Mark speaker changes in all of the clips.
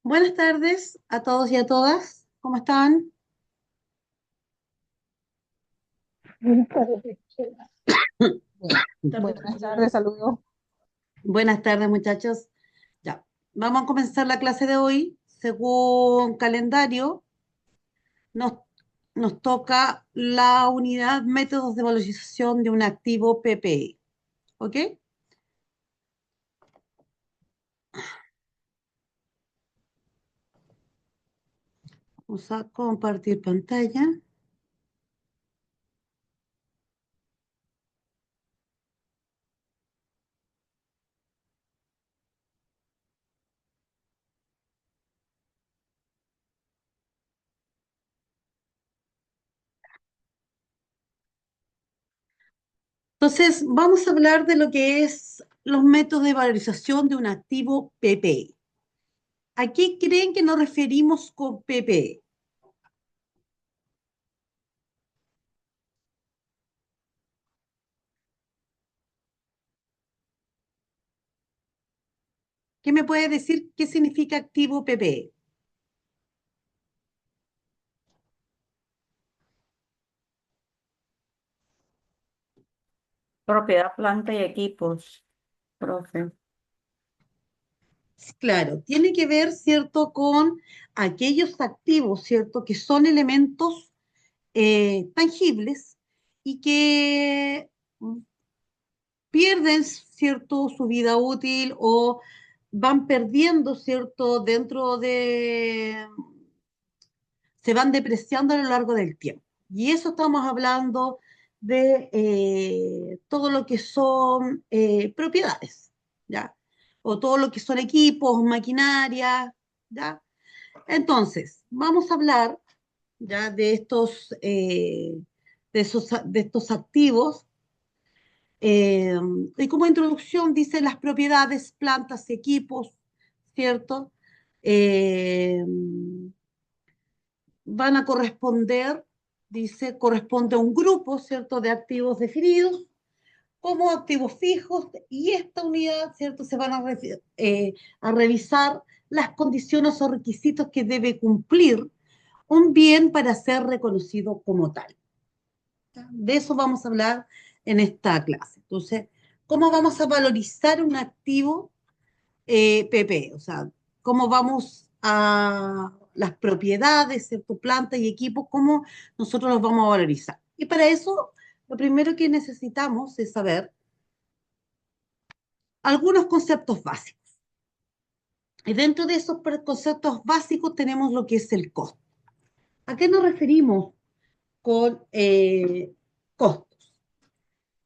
Speaker 1: Buenas tardes a todos y a todas. ¿Cómo están?
Speaker 2: Buenas tardes. Buenas tardes, saludos.
Speaker 1: Buenas tardes, muchachos. Ya, vamos a comenzar la clase de hoy. Según calendario, nos, nos toca la unidad métodos de valorización de un activo PPE. ¿Ok? Vamos a compartir pantalla. Entonces, vamos a hablar de lo que es los métodos de valorización de un activo PPE. ¿A qué creen que nos referimos con PPE? ¿Qué me puede decir qué significa activo PPE?
Speaker 3: Propiedad, planta y equipos, profe.
Speaker 1: Claro, tiene que ver, ¿cierto?, con aquellos activos, ¿cierto?, que son elementos tangibles y que pierden, ¿cierto?, su vida útil o van perdiendo, ¿cierto?, se van depreciando a lo largo del tiempo. Y eso estamos hablando de todo lo que son propiedades, ¿ya? O todo lo que son equipos, maquinaria, ¿ya? Entonces, vamos a hablar ya de estos activos. Y como introducción dice las propiedades, plantas, equipos, ¿cierto? Eh, Van a corresponder, dice, corresponde a un grupo, ¿cierto?, de activos definidos como activos fijos y esta unidad, ¿cierto?, se van a revisar las condiciones o requisitos que debe cumplir un bien para ser reconocido como tal. De eso vamos a hablar en esta clase. Entonces, ¿cómo vamos a valorizar un activo PP? O sea, ¿cómo vamos a las propiedades, ¿cierto? Planta y equipos, cómo nosotros los vamos a valorizar? Y para eso, lo primero que necesitamos es saber algunos conceptos básicos. Y dentro de esos conceptos básicos tenemos lo que es el costo. ¿A qué nos referimos con costos?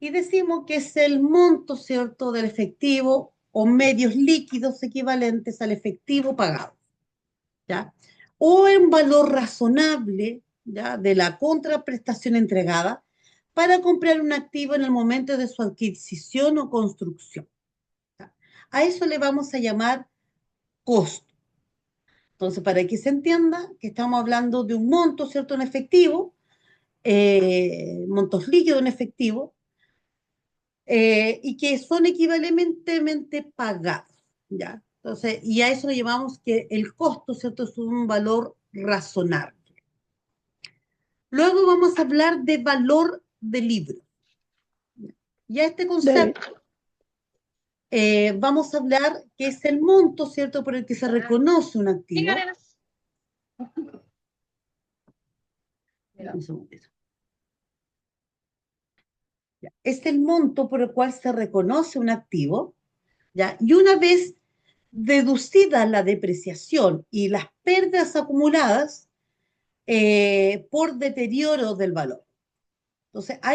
Speaker 1: Y decimos que es el monto, ¿cierto?, del efectivo o medios líquidos equivalentes al efectivo pagado, ¿ya? O en valor razonable, ¿ya?, de la contraprestación entregada para comprar un activo en el momento de su adquisición o construcción, ¿ya? A eso le vamos a llamar costo. Entonces, para que se entienda que estamos hablando de un monto, ¿cierto?, en efectivo, montos líquidos en efectivo, y que son equivalentemente pagados, ¿ya? Entonces, y a eso le llamamos que el costo, ¿cierto?, es un valor razonable. Luego vamos a hablar de valor de libro. Y a este
Speaker 2: Debe.
Speaker 1: concepto vamos a hablar que es el monto, ¿cierto?, por el que se reconoce un activo. Un segundito. Ya. Es el monto por el cual se reconoce un activo, ¿ya? Y una vez deducida la depreciación y las pérdidas acumuladas por deterioro del valor. Entonces, a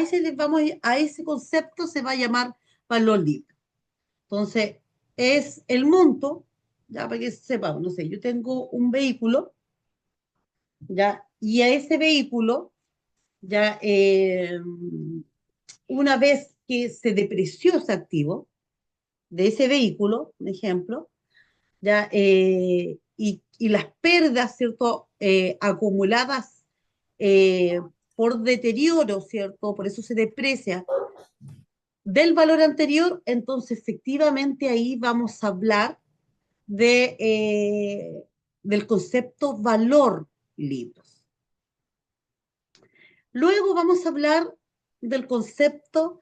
Speaker 1: ese concepto se va a llamar valor libre. Entonces, es el monto, ya para que sepamos, no sé, yo tengo un vehículo, ya, y a ese vehículo, ya, una vez que se depreció ese activo de ese vehículo, un ejemplo, ya, y las pérdidas, ¿cierto?, acumuladas eh, por deterioro, ¿cierto? Por eso se deprecia del valor anterior, entonces efectivamente ahí vamos a hablar del concepto valor libros. Luego vamos a hablar del concepto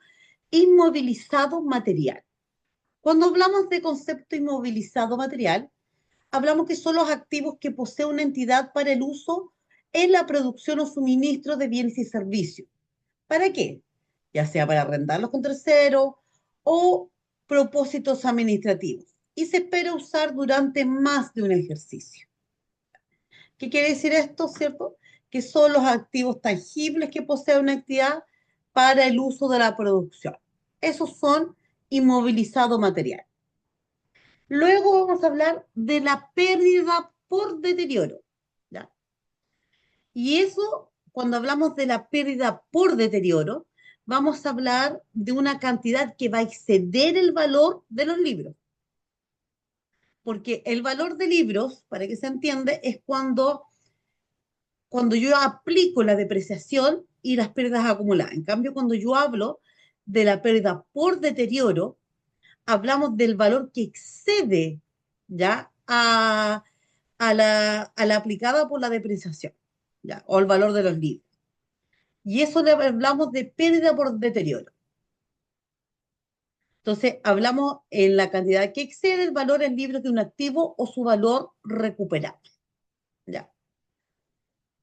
Speaker 1: inmovilizado material. Cuando hablamos de concepto inmovilizado material, hablamos que son los activos que posee una entidad para el uso en la producción o suministro de bienes y servicios. ¿Para qué? Ya sea para arrendarlos con terceros o propósitos administrativos. Y se espera usar durante más de un ejercicio. ¿Qué quiere decir esto, cierto? Que son los activos tangibles que posee una entidad para el uso de la producción. Esos son inmovilizado material. Luego vamos a hablar de la pérdida por deterioro, ¿ya? Y eso, cuando hablamos de la pérdida por deterioro, vamos a hablar de una cantidad que va a exceder el valor de los libros. Porque el valor de libros, para que se entienda, es cuando yo aplico la depreciación y las pérdidas acumuladas. En cambio, cuando yo hablo de la pérdida por deterioro, hablamos del valor que excede, ¿ya?, a la aplicada por la depreciación, ¿ya?, o el valor de los libros. Y eso le hablamos de pérdida por deterioro. Entonces, hablamos en la cantidad que excede el valor en libros de un activo o su valor recuperable. ¿Ya?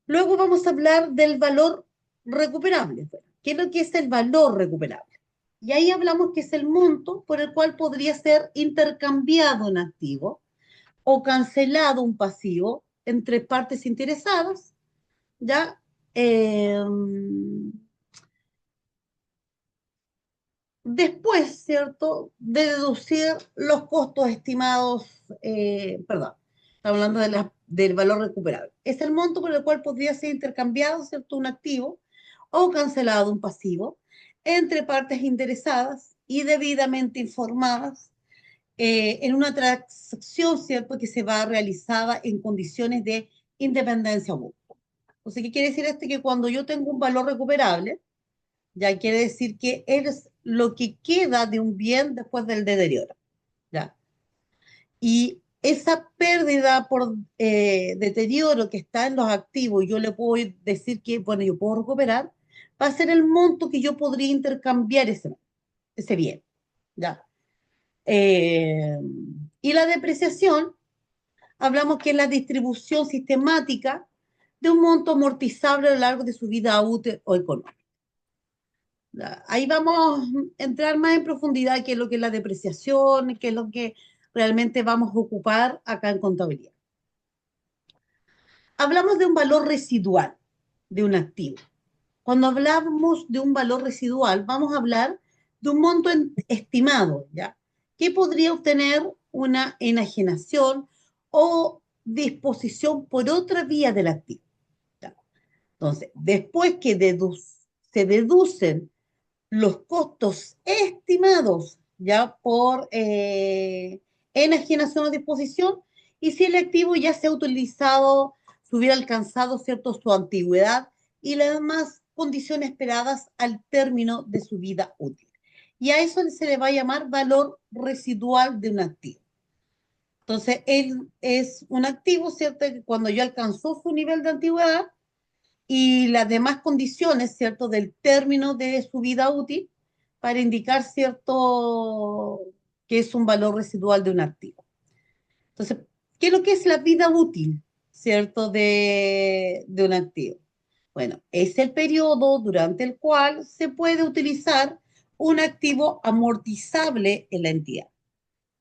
Speaker 1: Luego vamos a hablar del valor recuperable. ¿Qué es lo que es el valor recuperable? Y ahí hablamos que es el monto por el cual podría ser intercambiado un activo o cancelado un pasivo entre partes interesadas, ¿ya? Después, ¿cierto?, de deducir los costos estimados, perdón, estamos hablando del valor recuperable. Es el monto por el cual podría ser intercambiado, ¿cierto?, un activo o cancelado un pasivo entre partes interesadas y debidamente informadas en una transacción, ¿cierto?, que se va realizada en condiciones de independencia mutua. Entonces, ¿qué quiere decir esto? Que cuando yo tengo un valor recuperable, ya quiere decir que es lo que queda de un bien después del deterioro, ¿ya? Y esa pérdida por deterioro que está en los activos, yo le puedo decir que, bueno, yo puedo recuperar, va a ser el monto que yo podría intercambiar ese bien, ¿ya? Eh, y la depreciación, hablamos que es la distribución sistemática de un monto amortizable a lo largo de su vida útil o económica. Ahí vamos a entrar más en profundidad qué es lo que es la depreciación, qué es lo que realmente vamos a ocupar acá en contabilidad. Hablamos de un valor residual de un activo. Cuando hablamos de un valor residual, vamos a hablar de un monto estimado, ¿ya? Que podría obtener una enajenación o disposición por otra vía del activo, ¿ya? Entonces, después que se deducen los costos estimados ya por enajenación o disposición y si el activo ya se ha utilizado, se hubiera alcanzado cierto su antigüedad y las demás condiciones esperadas al término de su vida útil. Y a eso se le va a llamar valor residual de un activo. Entonces, él es un activo, ¿cierto? Que cuando ya alcanzó su nivel de antigüedad y las demás condiciones, ¿cierto? Del término de su vida útil, para indicar cierto que es un valor residual de un activo. Entonces, ¿qué es lo que es la vida útil, cierto, de un activo? Bueno, es el periodo durante el cual se puede utilizar un activo amortizable en la entidad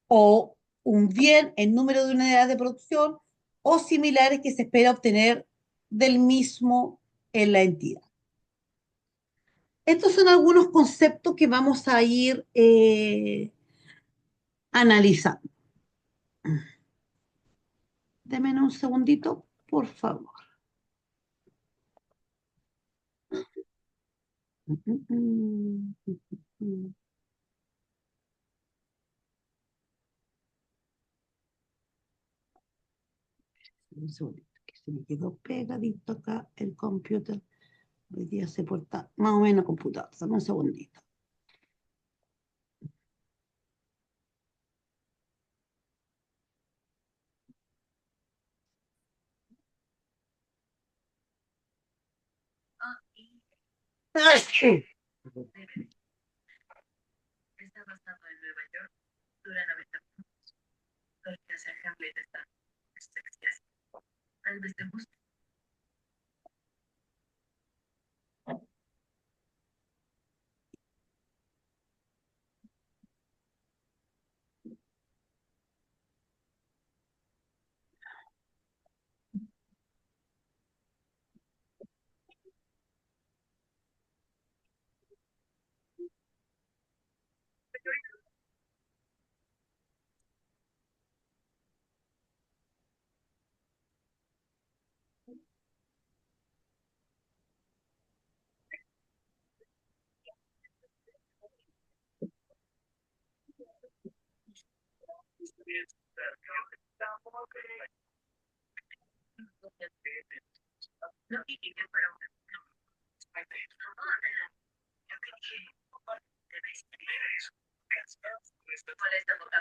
Speaker 1: o un bien en número de unidades de producción o similares que se espera obtener del mismo en la entidad. Estos son algunos conceptos que vamos a ir analizando. Deme un segundito, por favor. Un segundito, que se me quedó pegadito acá el computer. Hoy día se porta más o menos computado. Dame un segundito. Está basado en Nueva York, dura 90 minutos. Lo que hace Hamlet está tal vez te guste. No, y que para una ¿cuál es la boca de necesito ya toda la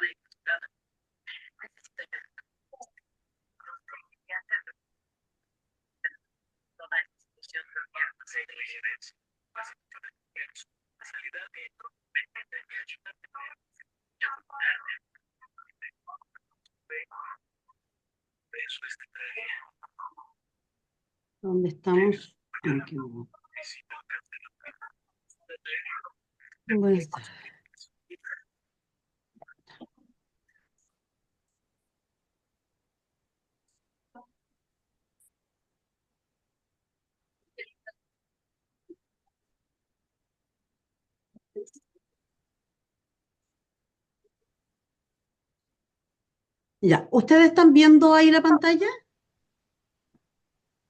Speaker 1: discusión ¿Dónde estamos? Aquí no. Buenas tardes. Ya, ¿ustedes están viendo ahí la pantalla,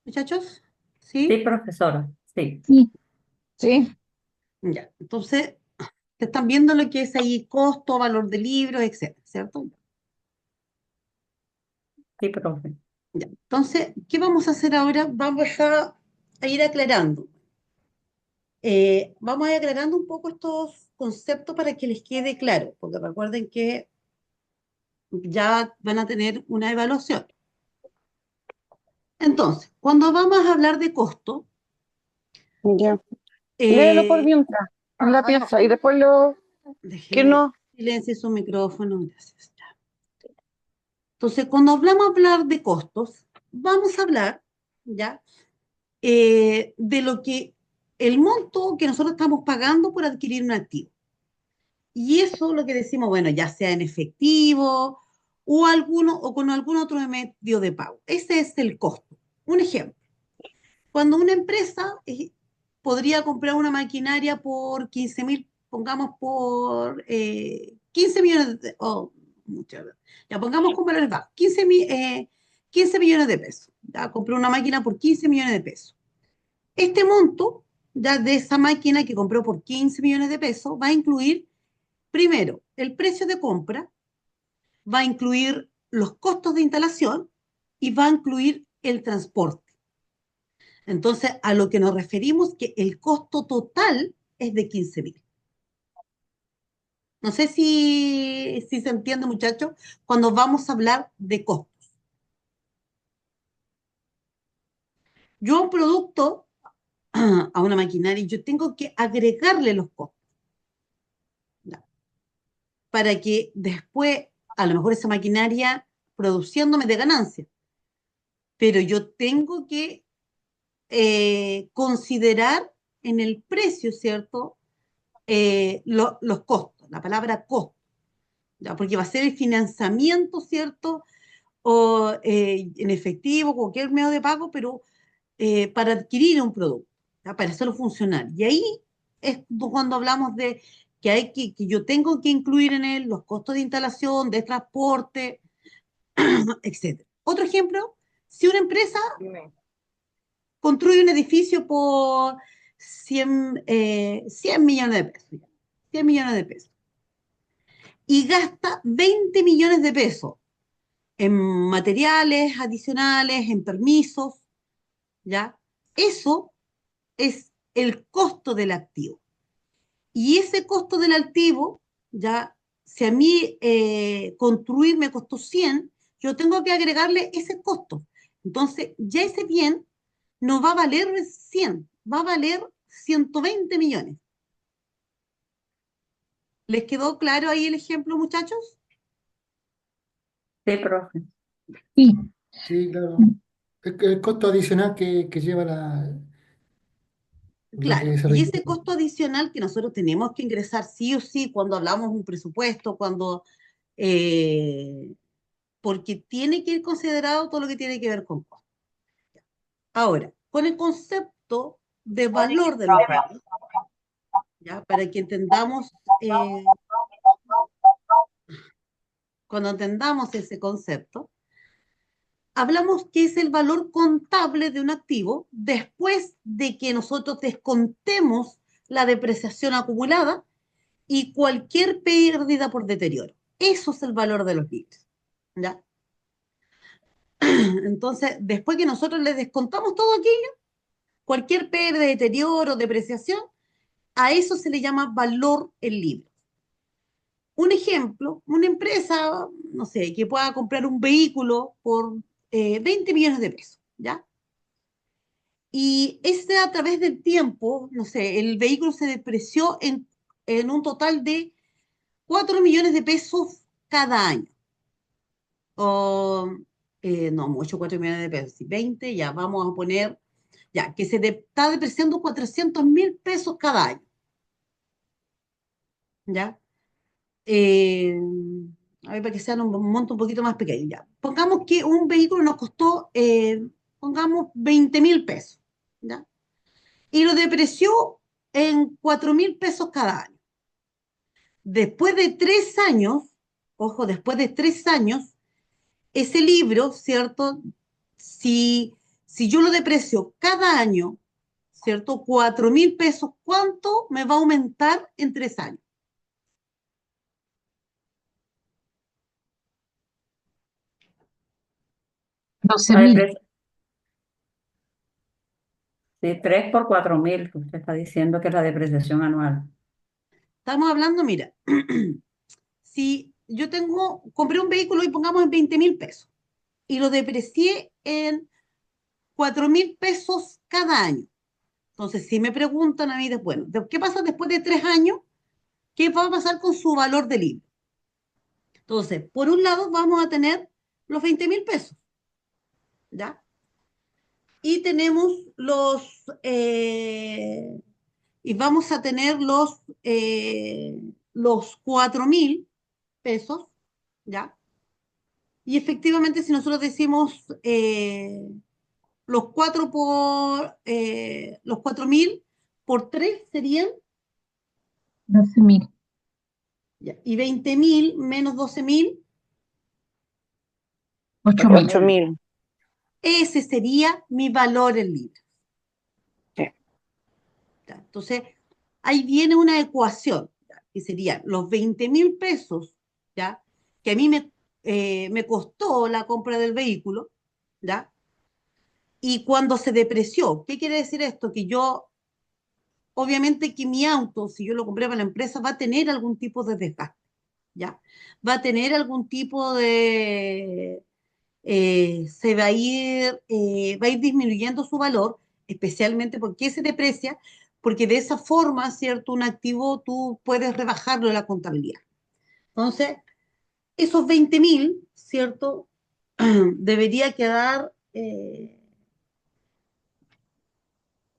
Speaker 1: muchachos?
Speaker 3: Sí,
Speaker 1: ¿Sí?
Speaker 3: profesora, sí,
Speaker 2: Sí. Sí.
Speaker 1: Ya, entonces, te están viendo lo que es ahí costo, valor de libros, etcétera, ¿cierto?
Speaker 3: sí, profe.
Speaker 1: Ya, entonces, ¿qué vamos a hacer ahora? Vamos a ir aclarando. Vamos a ir aclarando un poco estos conceptos para que les quede claro, porque recuerden que ya van a tener una evaluación. Entonces, cuando vamos a hablar de costo,
Speaker 2: Ya. Léelo por
Speaker 1: eh,
Speaker 2: mientras, en la pieza, y después lo que
Speaker 1: déjeme
Speaker 2: no.
Speaker 1: silencio su micrófono, gracias. Ya. Entonces, cuando hablamos hablar de costos, vamos a hablar, ¿ya? De lo que, el monto que nosotros estamos pagando por adquirir un activo. Y eso lo que decimos, bueno, ya sea en efectivo o con algún otro medio de pago. Ese es el costo. Un ejemplo, cuando una empresa podría comprar una maquinaria por 15.000, pongamos por 15 millones, mucho, ya pongamos con valores bajos, 15 millones de pesos. Ya compró una máquina por 15 millones de pesos. Este monto, ya de esa máquina que compró por 15 millones de pesos, va a incluir primero el precio de compra, va a incluir los costos de instalación y va a incluir el transporte. Entonces, a lo que nos referimos que el costo total es de 15.000. No sé si se entiende, muchachos, cuando vamos a hablar de costos. Yo a un producto, a una maquinaria, yo tengo que agregarle los costos, ¿ya? Para que después, a lo mejor esa maquinaria produciéndome de ganancia, pero yo tengo que considerar en el precio, ¿cierto? Los costos, la palabra costo, ¿ya? Porque va a ser el financiamiento, ¿cierto? O en efectivo, cualquier medio de pago, pero para adquirir un producto, ¿ya? Para hacerlo funcionar. Y ahí es cuando hablamos de que yo tengo que incluir en él los costos de instalación, de transporte, etcétera. Otro ejemplo, si una empresa construye un edificio por 100 millones de pesos, 100 millones de pesos, y gasta 20 millones de pesos en materiales adicionales, en permisos, ¿ya? Eso es el costo del activo. Y ese costo del activo, ya, si a mí construir me costó 100, yo tengo que agregarle ese costo. Entonces, ya ese bien no va a valer 100, va a valer 120 millones. ¿Les quedó claro ahí el ejemplo, muchachos?
Speaker 3: Sí, profe.
Speaker 2: Sí.
Speaker 4: Sí, claro. El costo adicional que lleva lo que
Speaker 1: Claro,
Speaker 4: se
Speaker 1: y
Speaker 4: requiere.
Speaker 1: ese costo adicional que nosotros tenemos que ingresar sí o sí cuando hablamos de un presupuesto, eh, porque tiene que ir considerado todo lo que tiene que ver con costo. Ahora, con el concepto de valor de los bienes, ¿ya? Para que entendamos, cuando entendamos ese concepto, hablamos que es el valor contable de un activo después de que nosotros descontemos la depreciación acumulada y cualquier pérdida por deterioro. Eso es el valor de los bienes, ¿ya? Entonces, después que nosotros le descontamos todo aquello, cualquier pérdida, deterioro, depreciación, a eso se le llama valor en libros. Un ejemplo, una empresa, no sé, que pueda comprar un vehículo por 20 millones de pesos, ¿ya? Y ese a través del tiempo, no sé, el vehículo se depreció en un total de 4 millones de pesos cada año. O, no, mucho, 4 millones de pesos. Si 20, ya vamos a poner ya, que está depreciando 400.000 pesos cada año, ¿ya? Eh, a ver, para que sea un monto un poquito más pequeño, ya. Pongamos que un vehículo nos costó, pongamos, 20.000 pesos, ¿ya? Y lo depreció en 4.000 pesos cada año. Después de 3 años, ojo, después de 3 años, ese libro, ¿cierto? Si yo lo deprecio cada año, ¿cierto? 4.000 pesos, ¿cuánto me va a aumentar en 3 años?
Speaker 3: La
Speaker 2: 12.000.
Speaker 3: depre- Sí, 3 por 4.000, que usted está diciendo que es la depreciación anual.
Speaker 1: Estamos hablando, mira, si yo compré un vehículo y pongamos en 20.000 pesos y lo deprecié en 4.000 pesos cada año. Entonces, si me preguntan a mí después, bueno, ¿qué pasa después de 3 años? ¿Qué va a pasar con su valor de libro? Entonces, por un lado vamos a tener los 20.000 pesos, ¿ya? Y tenemos y vamos a tener los 4.000 pesos, ¿ya? Y efectivamente, si nosotros decimos los 4.000 por 3 serían,
Speaker 2: 12.000.
Speaker 1: ya, y 20.000 menos 12.000,
Speaker 2: 8.000.
Speaker 3: 8.000.
Speaker 1: ese sería mi valor en libras.
Speaker 2: Sí.
Speaker 1: ¿Ya? Entonces, ahí viene una ecuación, ¿ya? Que serían los 20.000 pesos, ¿ya? Que a mí me costó la compra del vehículo, ¿ya? Y cuando se depreció, ¿qué quiere decir esto? Que yo, obviamente que mi auto, si yo lo compré para la empresa, va a tener algún tipo de desgaste, ¿ya? Va a tener algún tipo de, va a ir disminuyendo su valor, especialmente porque se deprecia, porque de esa forma, ¿cierto? Un activo tú puedes rebajarlo de la contabilidad. Entonces, esos 20.000, ¿cierto? Debería quedar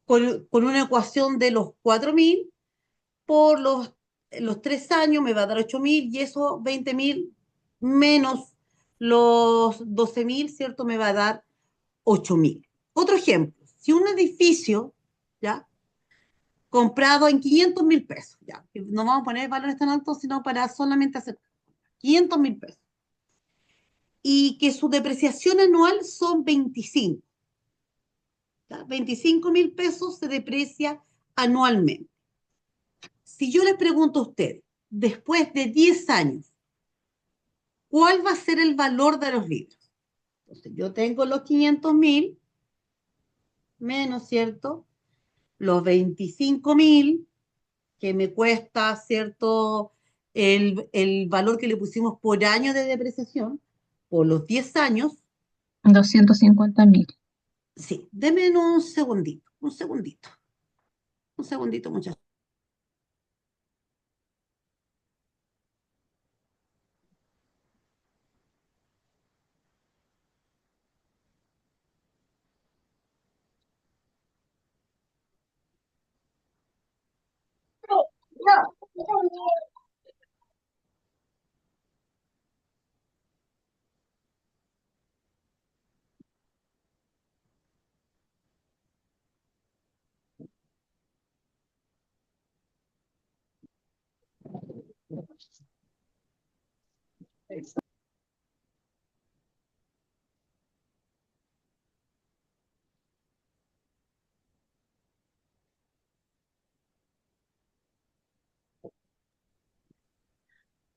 Speaker 1: con una ecuación de los 4.000 por los 3 años, me va a dar 8.000 y esos 20.000 menos los 12.000, ¿cierto? Me va a dar 8.000. Otro ejemplo, si un edificio, ¿ya? Comprado en 500.000 pesos, ¿ya? No vamos a poner valores tan altos, sino para solamente hacer 500.000 pesos. Y que su depreciación anual son 25. ¿Ya? 25.000 pesos se deprecia anualmente. Si yo les pregunto a ustedes, después de 10 años, ¿cuál va a ser el valor de los libros? Entonces, yo tengo los 500.000 menos, ¿cierto? Los 25.000 que me cuesta, ¿cierto? El valor que le pusimos por año de depreciación, por los 10 años.
Speaker 2: 250.000.
Speaker 1: Sí, denme un segundito, muchachos.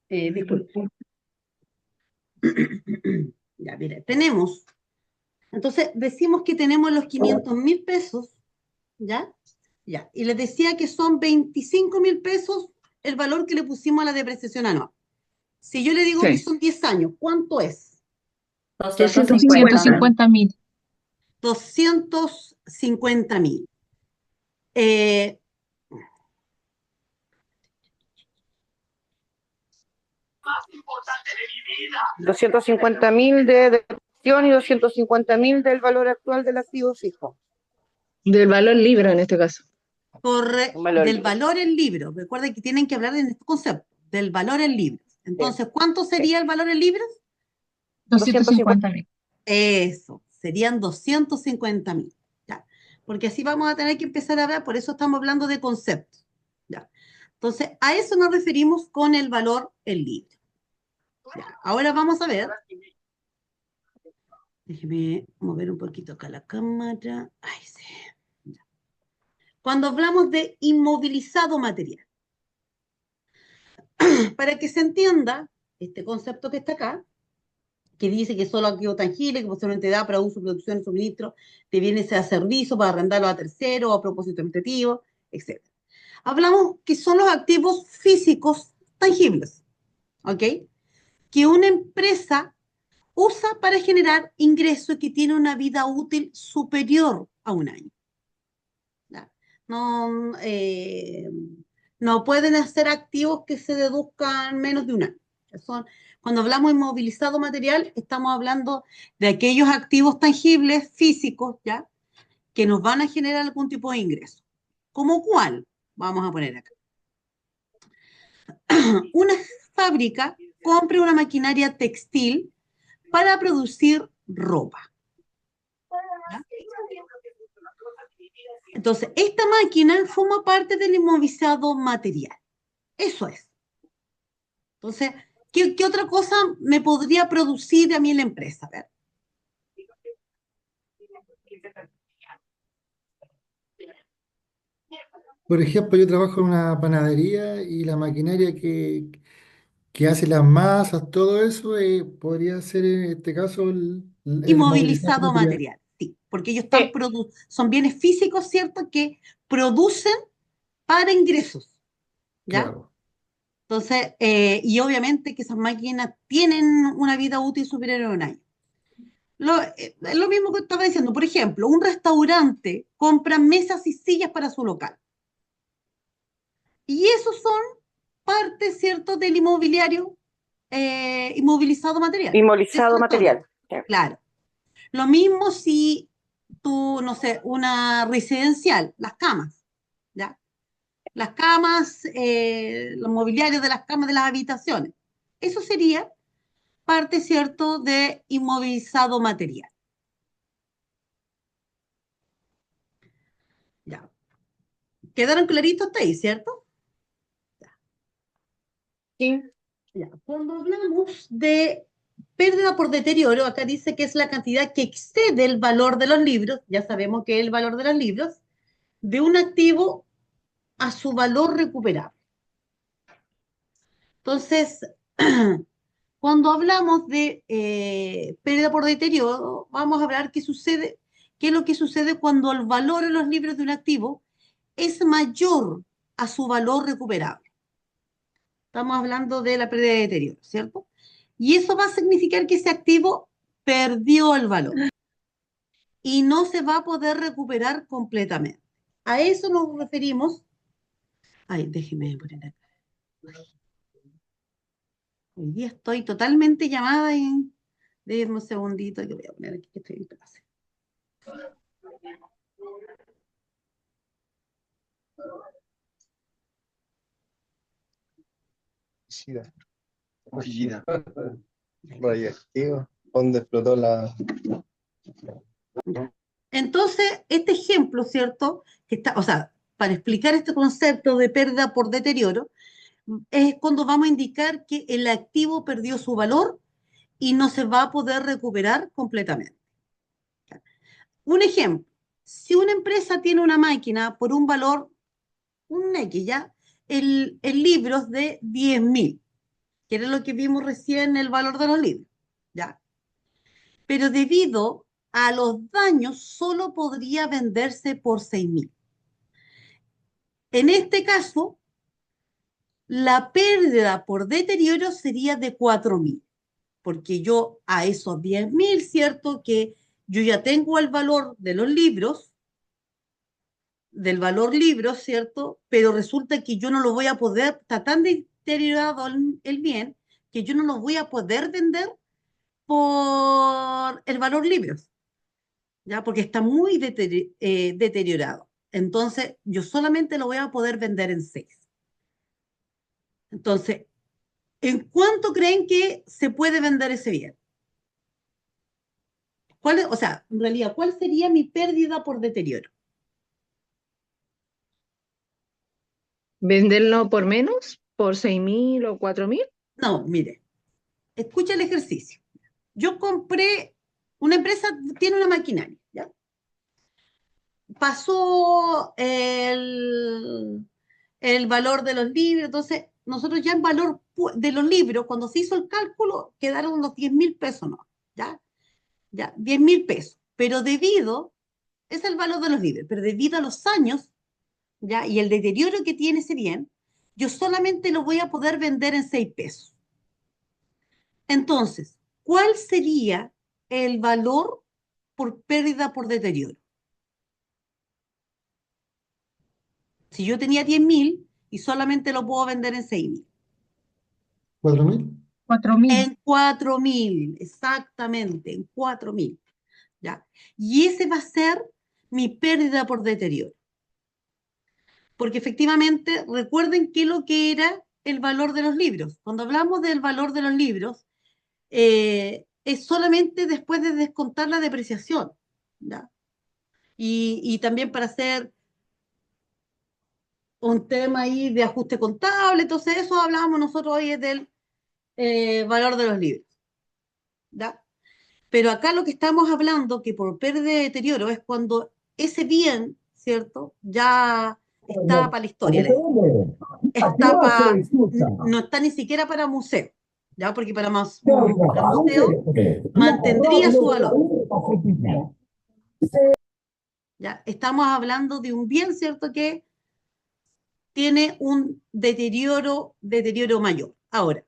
Speaker 1: Disculpe. Ya, mire, entonces decimos que tenemos los 500.000 pesos, ¿ya? Ya, y les decía que son 25.000 pesos el valor que le pusimos a la depreciación anual. Si yo le digo que
Speaker 2: Sí.
Speaker 1: son 10 años, ¿cuánto es?
Speaker 3: 250.000.
Speaker 2: 150.000.
Speaker 1: 250.000. Eh,
Speaker 2: 250.000 de depreciación y 250.000 del valor actual del activo fijo.
Speaker 5: Del valor libro en este caso.
Speaker 6: Un valor
Speaker 1: Del
Speaker 6: libre.
Speaker 1: valor en libros. Recuerden que tienen que hablar en este concepto, del valor en libros. Entonces, ¿cuánto sería el valor en libros?
Speaker 2: 250.000.
Speaker 1: Eso, serían 250.000. ¿Ya? Porque así vamos a tener que empezar a ver, por eso estamos hablando de conceptos. ¿Ya? Entonces, a eso nos referimos con el valor en libro. ¿Ya? Ahora vamos a ver. Déjeme mover un poquito acá la cámara. Ahí sí. Ya. Cuando hablamos de inmovilizado material, para que se entienda este concepto que está acá, que dice que solo activo tangible, que posiblemente da para uso, producción y suministro de bienes a servicio para arrendarlo a terceros o a propósito administrativo, etc. Hablamos que son los activos físicos tangibles, ¿ok? Que una empresa usa para generar ingresos que tienen una vida útil superior a un año. ¿Ya? No, no pueden hacer activos que se deduzcan menos de un año. Son, cuando hablamos de inmovilizado material, estamos hablando de aquellos activos tangibles, físicos, ¿ya? Que nos van a generar algún tipo de ingreso. ¿Cómo cuál? Vamos a poner acá. Una fábrica compra una maquinaria textil para producir ropa. ¿Ya? Entonces, esta máquina forma parte del inmovilizado material. Eso es. Entonces, ¿qué otra cosa me podría producir a mí la empresa? A ver.
Speaker 4: Por ejemplo, yo trabajo en una panadería y la maquinaria que hace las masas, todo eso, podría ser en este caso el movilizado
Speaker 1: Inmovilizado
Speaker 4: material.
Speaker 1: material, sí, porque ellos
Speaker 6: Sí.
Speaker 1: son bienes físicos, ¿cierto? Que producen para ingresos, ¿ya?
Speaker 4: Claro.
Speaker 1: Entonces, y obviamente que esas máquinas tienen una vida útil superior a un año. Lo mismo que estaba diciendo, por ejemplo, un restaurante compra mesas y sillas para su local. Y esos son parte, ¿cierto?, del inmobiliario inmovilizado material.
Speaker 6: Inmovilizado
Speaker 1: Eso es todo.
Speaker 6: material. Sí.
Speaker 1: Claro. Lo mismo si tú, no sé, una residencial, las camas, ¿ya? Las camas, los mobiliarios de las camas de las habitaciones. Eso sería parte, ¿cierto?, de inmovilizado material. ¿Ya? ¿Quedaron claritos hasta ahí, cierto?
Speaker 6: Sí.
Speaker 1: Ya. Cuando hablamos de pérdida por deterioro, acá dice que es la cantidad que excede el valor de los libros, ya sabemos que es el valor de los libros, de un activo a su valor recuperable. Entonces, cuando hablamos de pérdida por deterioro, vamos a hablar qué es lo que sucede cuando el valor en los libros de un activo es mayor a su valor recuperable. Estamos hablando de la pérdida de deterioro, ¿cierto? Y eso va a significar que ese activo perdió el valor y no se va a poder recuperar completamente. A eso nos referimos. Ay, déjeme poner acá. Hoy día estoy totalmente llamada y déjenme un segundito que voy a poner aquí que estoy en clase.
Speaker 7: Chida. Chida. Radioactivo. ¿Dónde explotó la...?
Speaker 1: Ya. Entonces, este ejemplo, ¿cierto? Que está, o sea, para explicar este concepto de pérdida por deterioro, es cuando vamos a indicar que el activo perdió su valor y no se va a poder recuperar completamente. Un ejemplo, si una empresa tiene una máquina por un valor, un X ya, el libros de 10.000, que era lo que vimos recién, el valor de los libros, ¿ya? Pero debido a los daños solo podría venderse por 6.000. En este caso, la pérdida por deterioro sería de 4.000, porque yo a esos 10.000, ¿cierto? Que yo ya tengo el valor de los libros, del valor libro, ¿cierto? Pero resulta que yo no lo voy a poder, está tan deteriorado el bien, que yo no lo voy a poder vender por el valor libros. ¿ya? Porque está muy deteriorado. Entonces, yo solamente lo voy a poder vender en 6. Entonces, ¿en cuánto creen que se puede vender ese bien? O sea, en realidad, ¿cuál sería mi pérdida por deterioro?
Speaker 5: ¿Venderlo por menos? ¿Por 6.000 o 4.000?
Speaker 1: No, mire, escucha el ejercicio. Yo compré, una empresa tiene una maquinaria, ¿ya? Pasó el valor de los libros, entonces nosotros ya en valor de los libros, cuando se hizo el cálculo, quedaron unos 10.000 pesos, ¿no? ¿Ya? Ya, 10.000 pesos. Pero es el valor de los libros, pero debido a los años, ¿ya? Y el deterioro que tiene ese bien, yo solamente lo voy a poder vender en 6 pesos. Entonces, ¿cuál sería el valor por pérdida por deterioro? Si yo tenía 10.000 y solamente lo puedo vender en 6.000.
Speaker 4: ¿4.000?
Speaker 2: 4.000.
Speaker 1: En 4.000, exactamente, en 4.000. ¿Ya? Y ese va a ser mi pérdida por deterioro. Porque efectivamente, recuerden qué es lo que era el valor de los libros. Cuando hablamos del valor de los libros, es solamente después de descontar la depreciación. ¿Ya? Y también para hacer un tema ahí de ajuste contable, entonces eso hablábamos nosotros hoy es del valor de los libros. ¿Ya? Pero acá lo que estamos hablando, que por pérdida de deterioro, es cuando ese bien, ¿cierto? Ya está para la historia, no está ni siquiera para museo, ¿ya? Porque para museo mantendría su valor, ¿ya? Estamos hablando de un bien, ¿cierto? Que tiene un deterioro mayor. Ahora,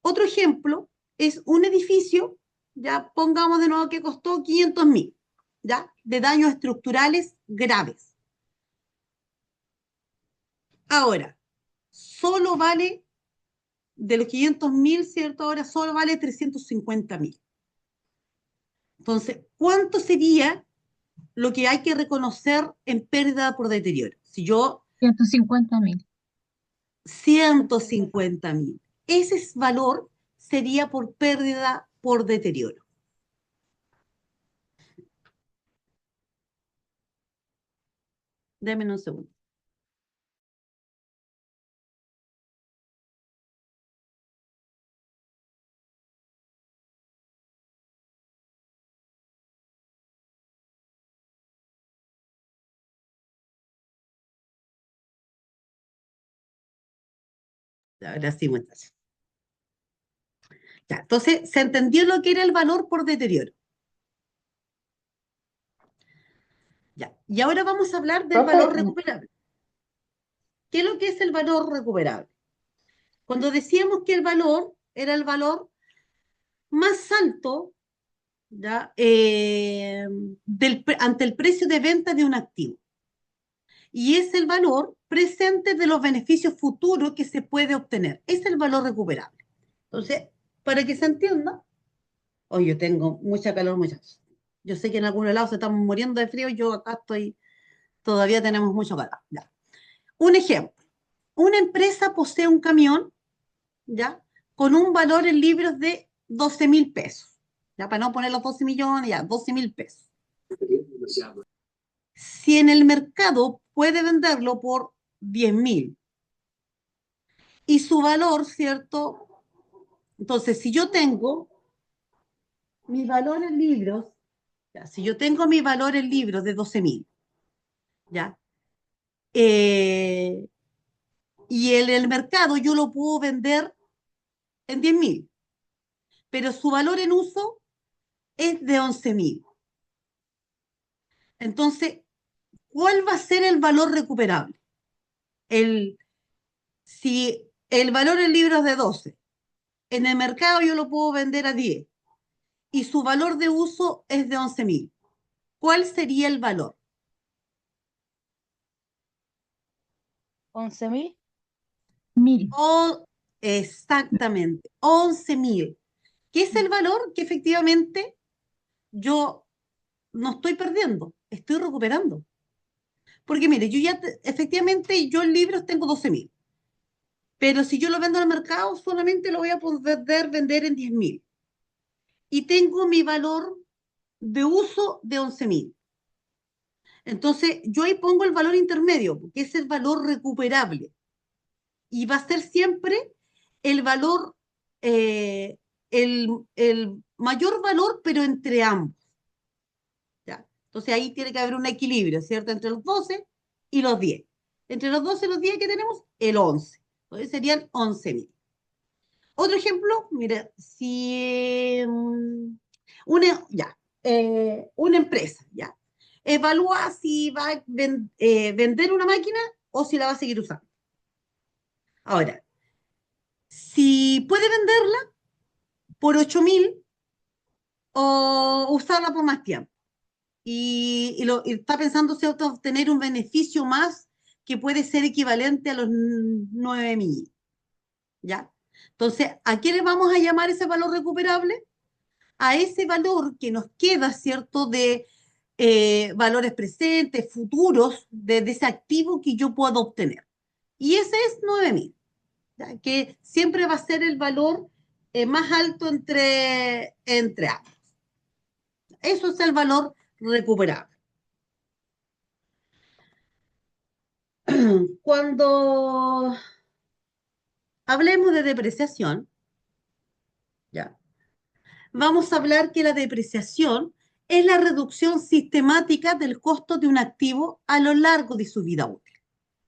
Speaker 1: otro ejemplo es un edificio, ya pongamos de nuevo que costó 500.000, ¿ya? De daños estructurales graves. Ahora, solo vale, de los 500.000, ¿cierto? Ahora solo vale 350.000. Entonces, ¿cuánto sería lo que hay que reconocer en pérdida por deterioro? Si yo,
Speaker 2: 150.000.
Speaker 1: 150.000. Ese valor sería por pérdida por deterioro. Denme un segundo. Ahora sí, muchachos. Ya, entonces, se entendió lo que era el valor por deterioro. Ya, y ahora vamos a hablar del valor recuperable. ¿Qué es lo que es el valor recuperable? Cuando decíamos que el valor era el valor más alto, ¿ya? Ante el precio de venta de un activo. Y es el valor presente de los beneficios futuros que se puede obtener. Es el valor recuperable. Entonces, para que se entienda, hoy yo tengo mucha calor, muchachos. Yo sé que en algunos lados se están muriendo de frío, yo acá todavía tenemos mucho calor. Ya. Un ejemplo, una empresa posee un camión, ¿ya? Con un valor en libros de 12.000 pesos. Ya, para no poner los 12 millones, ya, 12.000 pesos. Si en el mercado puede venderlo por 10.000 y su valor, ¿cierto? Entonces, si yo tengo mi valor en libros, ya, si yo tengo mi valor en libros de 12.000, ¿ya? Y en el mercado yo lo puedo vender en 10.000, pero su valor en uso es de 11.000. Entonces, ¿cuál va a ser el valor recuperable? Si el valor en libros es de 12, en el mercado yo lo puedo vender a 10 y su valor de uso es de 11.000. ¿Cuál sería el valor?
Speaker 6: 11.000.
Speaker 2: 1.000.
Speaker 1: Exactamente, 11.000. ¿Qué es el valor que efectivamente yo no estoy perdiendo, estoy recuperando. Porque mire, efectivamente yo en libros tengo 12.000, pero si yo lo vendo al mercado solamente lo voy a poder vender en 10.000. Y tengo mi valor de uso de 11.000. Entonces yo ahí pongo el valor intermedio, que es el valor recuperable. Y va a ser siempre el valor, eh, el mayor valor, pero entre ambos. ¿Ya? Entonces ahí tiene que haber un equilibrio, ¿cierto? Entre los 12 y los 10. Entre los 12 y los 10 que tenemos, el 11. Entonces serían 11.000. Otro ejemplo, mira, si una empresa, ya, evalúa si va a vender una máquina o si la va a seguir usando. Ahora, si puede venderla por 8.000 o usarla por más tiempo. Y está pensando, ¿cierto?, obtener un beneficio más que puede ser equivalente a los 9.000. ¿Ya? Entonces, ¿a qué le vamos a llamar ese valor recuperable? A ese valor que nos queda, ¿cierto?, de valores presentes, futuros, de ese activo que yo puedo obtener. Y ese es 9.000, ¿ya? Que siempre va a ser el valor más alto entre ambos. Eso es el valor recuperable. Cuando hablemos de depreciación, ¿ya?, vamos a hablar que la depreciación es la reducción sistemática del costo de un activo a lo largo de su vida útil.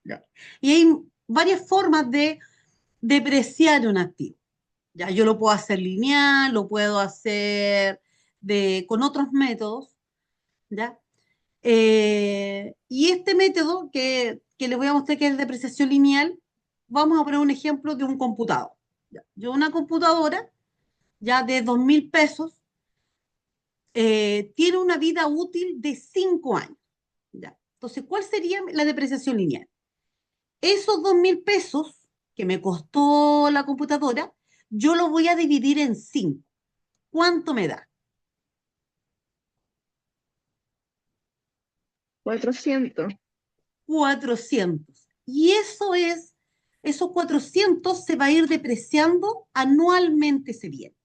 Speaker 1: ¿Ya? Y hay varias formas de depreciar un activo. ¿Ya? Yo lo puedo hacer lineal, lo puedo hacer con otros métodos. ¿Ya? Y este método que les voy a mostrar, que es depreciación lineal, vamos a poner un ejemplo de un computador. ¿Ya? Yo una computadora ya de 2.000 pesos tiene una vida útil de 5 años. ¿Ya? Entonces, ¿cuál sería la depreciación lineal? Esos 2.000 pesos que me costó la computadora, yo lo voy a dividir en 5. ¿Cuánto me da?
Speaker 5: 400.
Speaker 1: 400. Y esos 400 se va a ir depreciando anualmente ese bien.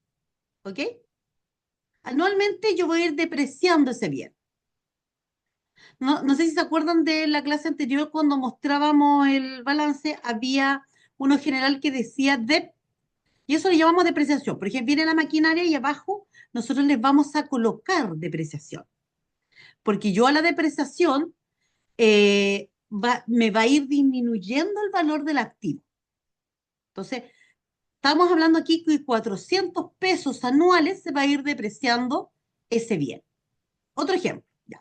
Speaker 1: ¿Ok? Anualmente yo voy a ir depreciando ese bien. No sé si se acuerdan de la clase anterior cuando mostrábamos el balance, había uno general que decía DEP, y eso le llamamos depreciación. Por ejemplo, viene la maquinaria y abajo nosotros les vamos a colocar depreciación. Porque yo a la depreciación me va a ir disminuyendo el valor del activo. Entonces, estamos hablando aquí que 400 pesos anuales se va a ir depreciando ese bien. Otro ejemplo, ya.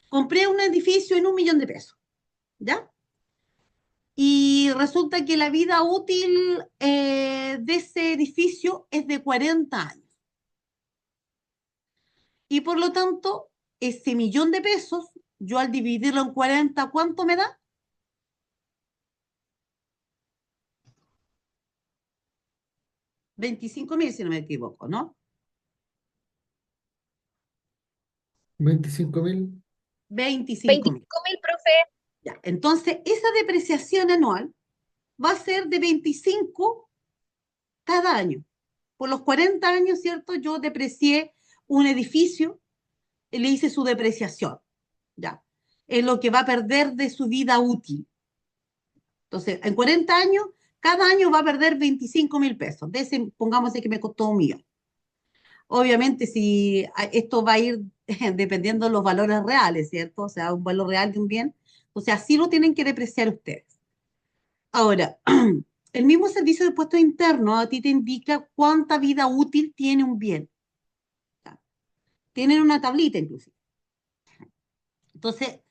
Speaker 1: Compré un edificio en 1.000.000 de pesos, ¿ya? Y resulta que la vida útil de ese edificio es de 40 años. Y por lo tanto, ese 1.000.000 de pesos, yo al dividirlo en 40, ¿cuánto me da? 25.000, si no me equivoco, ¿no?
Speaker 4: 25.000.
Speaker 1: 25.000.
Speaker 6: 25.000, profe.
Speaker 1: Ya. Entonces, esa depreciación anual va a ser de 25 cada año. Por los 40 años, ¿cierto? Yo deprecié un edificio y le hice su depreciación. ¿Ya? Es lo que va a perder de su vida útil. Entonces, en 40 años, cada año va a perder 25.000 pesos. De ese, pongamos que me costó 1.000.000. Obviamente, si esto va a ir dependiendo de los valores reales, ¿cierto? O sea, un valor real de un bien. O sea, así lo tienen que depreciar ustedes. Ahora, el mismo servicio de impuestos internos a ti te indica cuánta vida útil tiene un bien. Tienen una tablita inclusive. Entonces,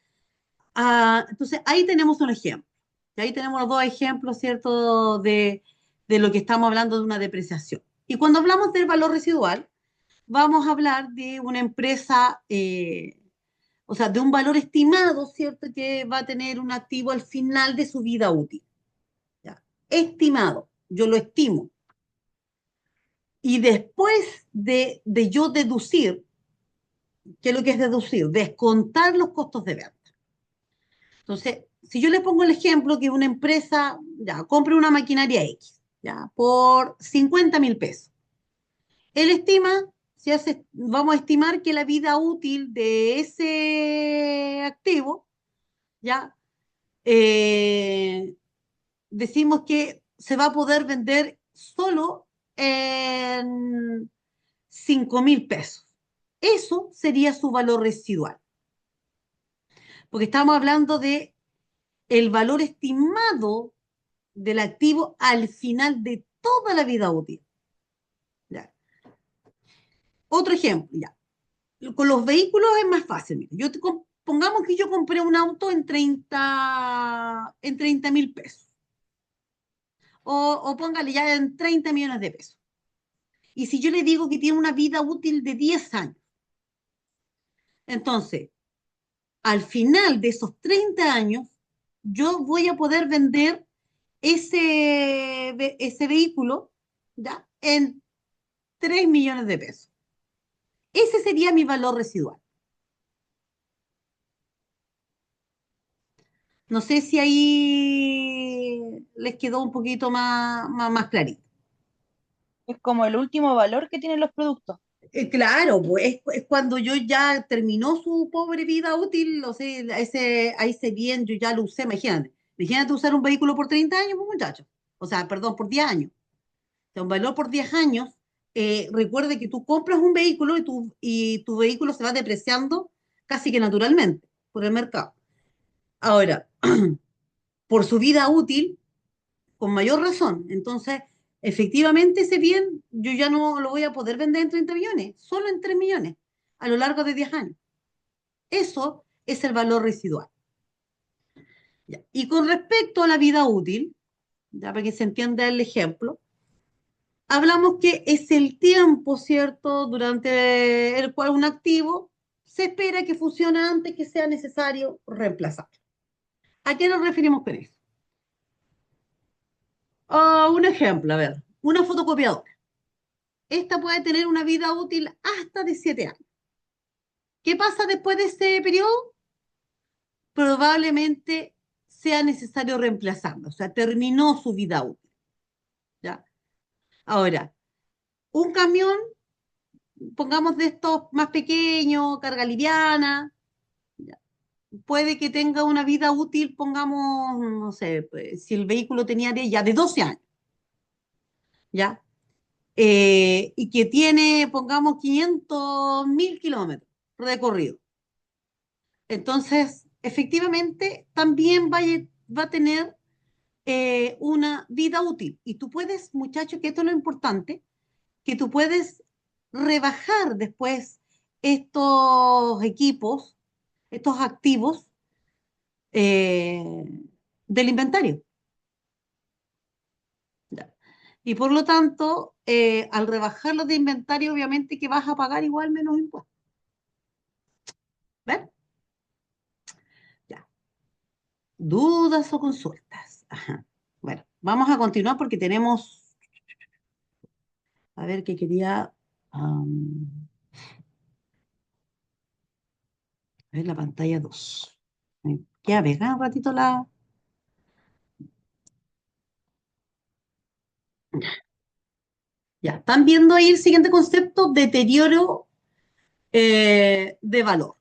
Speaker 1: entonces ahí tenemos un ejemplo. Y ahí tenemos los dos ejemplos, ¿cierto?, de lo que estamos hablando de una depreciación. Y cuando hablamos del valor residual, vamos a hablar de una empresa, o sea, de un valor estimado, ¿cierto?, que va a tener un activo al final de su vida útil. ¿Ya? Estimado, yo lo estimo. Y después de yo deducir ¿qué es lo que es deducir? Descontar los costos de venta. Entonces, si yo les pongo el ejemplo que una empresa ya compre una maquinaria X, ya, por 50.000 pesos. Él estima, vamos a estimar que la vida útil de ese activo, ya, decimos que se va a poder vender solo en 5.000 pesos. Eso sería su valor residual, porque estamos hablando de el valor estimado del activo al final de toda la vida útil. ¿Ya? Otro ejemplo, ya. Con los vehículos es más fácil. Mira, pongamos que yo compré un auto en 30.000 pesos. O póngale ya en 30 millones de pesos. Y si yo le digo que tiene una vida útil de 10 años, entonces, al final de esos 30 años, yo voy a poder vender ese vehículo, ¿ya?, en 3 millones de pesos. Ese sería mi valor residual. No sé si ahí les quedó un poquito más clarito.
Speaker 6: Es como el último valor que tienen los productos.
Speaker 1: Claro, pues es cuando yo ya terminó su pobre vida útil, o sea, a ese bien yo ya lo usé, imagínate usar un vehículo por 30 años, pues, muchachos, o sea, perdón, por 10 años, o sea, un valor por 10 años, recuerde que tú compras un vehículo y tu vehículo se va depreciando casi que naturalmente por el mercado. Ahora, por su vida útil, con mayor razón. Entonces, efectivamente, ese bien yo ya no lo voy a poder vender en 30 millones, solo en 3 millones a lo largo de 10 años. Eso es el valor residual. Ya. Y con respecto a la vida útil, ya para que se entienda el ejemplo, hablamos que es el tiempo, ¿cierto?, durante el cual un activo se espera que funcione antes que sea necesario reemplazarlo. ¿A qué nos referimos con eso? Un ejemplo, a ver, una fotocopiadora. Esta puede tener una vida útil hasta de 7 años. ¿Qué pasa después de ese periodo? Probablemente sea necesario reemplazarlo, o sea, terminó su vida útil. ¿Ya? Ahora, un camión, pongamos de estos más pequeños, carga liviana, ¿ya?, puede que tenga una vida útil, pongamos, no sé, pues, si el vehículo tenía ya de 12 años, ¿ya? Y que tiene, pongamos, 500.000 kilómetros recorridos. Entonces, efectivamente, también va a tener una vida útil. Y tú puedes, muchachos, que esto es lo importante, que tú puedes rebajar después estos equipos, estos activos eh, del inventario. ¿Ya? Y por lo tanto, al rebajarlos de inventario, obviamente que vas a pagar igual menos impuestos. ¿Ven? Ya. ¿Dudas o consultas? Ajá. Bueno, vamos a continuar porque tenemos, a ver qué quería, a ver la pantalla 2. Queda pegada un ratito la... Ya, están viendo ahí el siguiente concepto, deterioro de valor.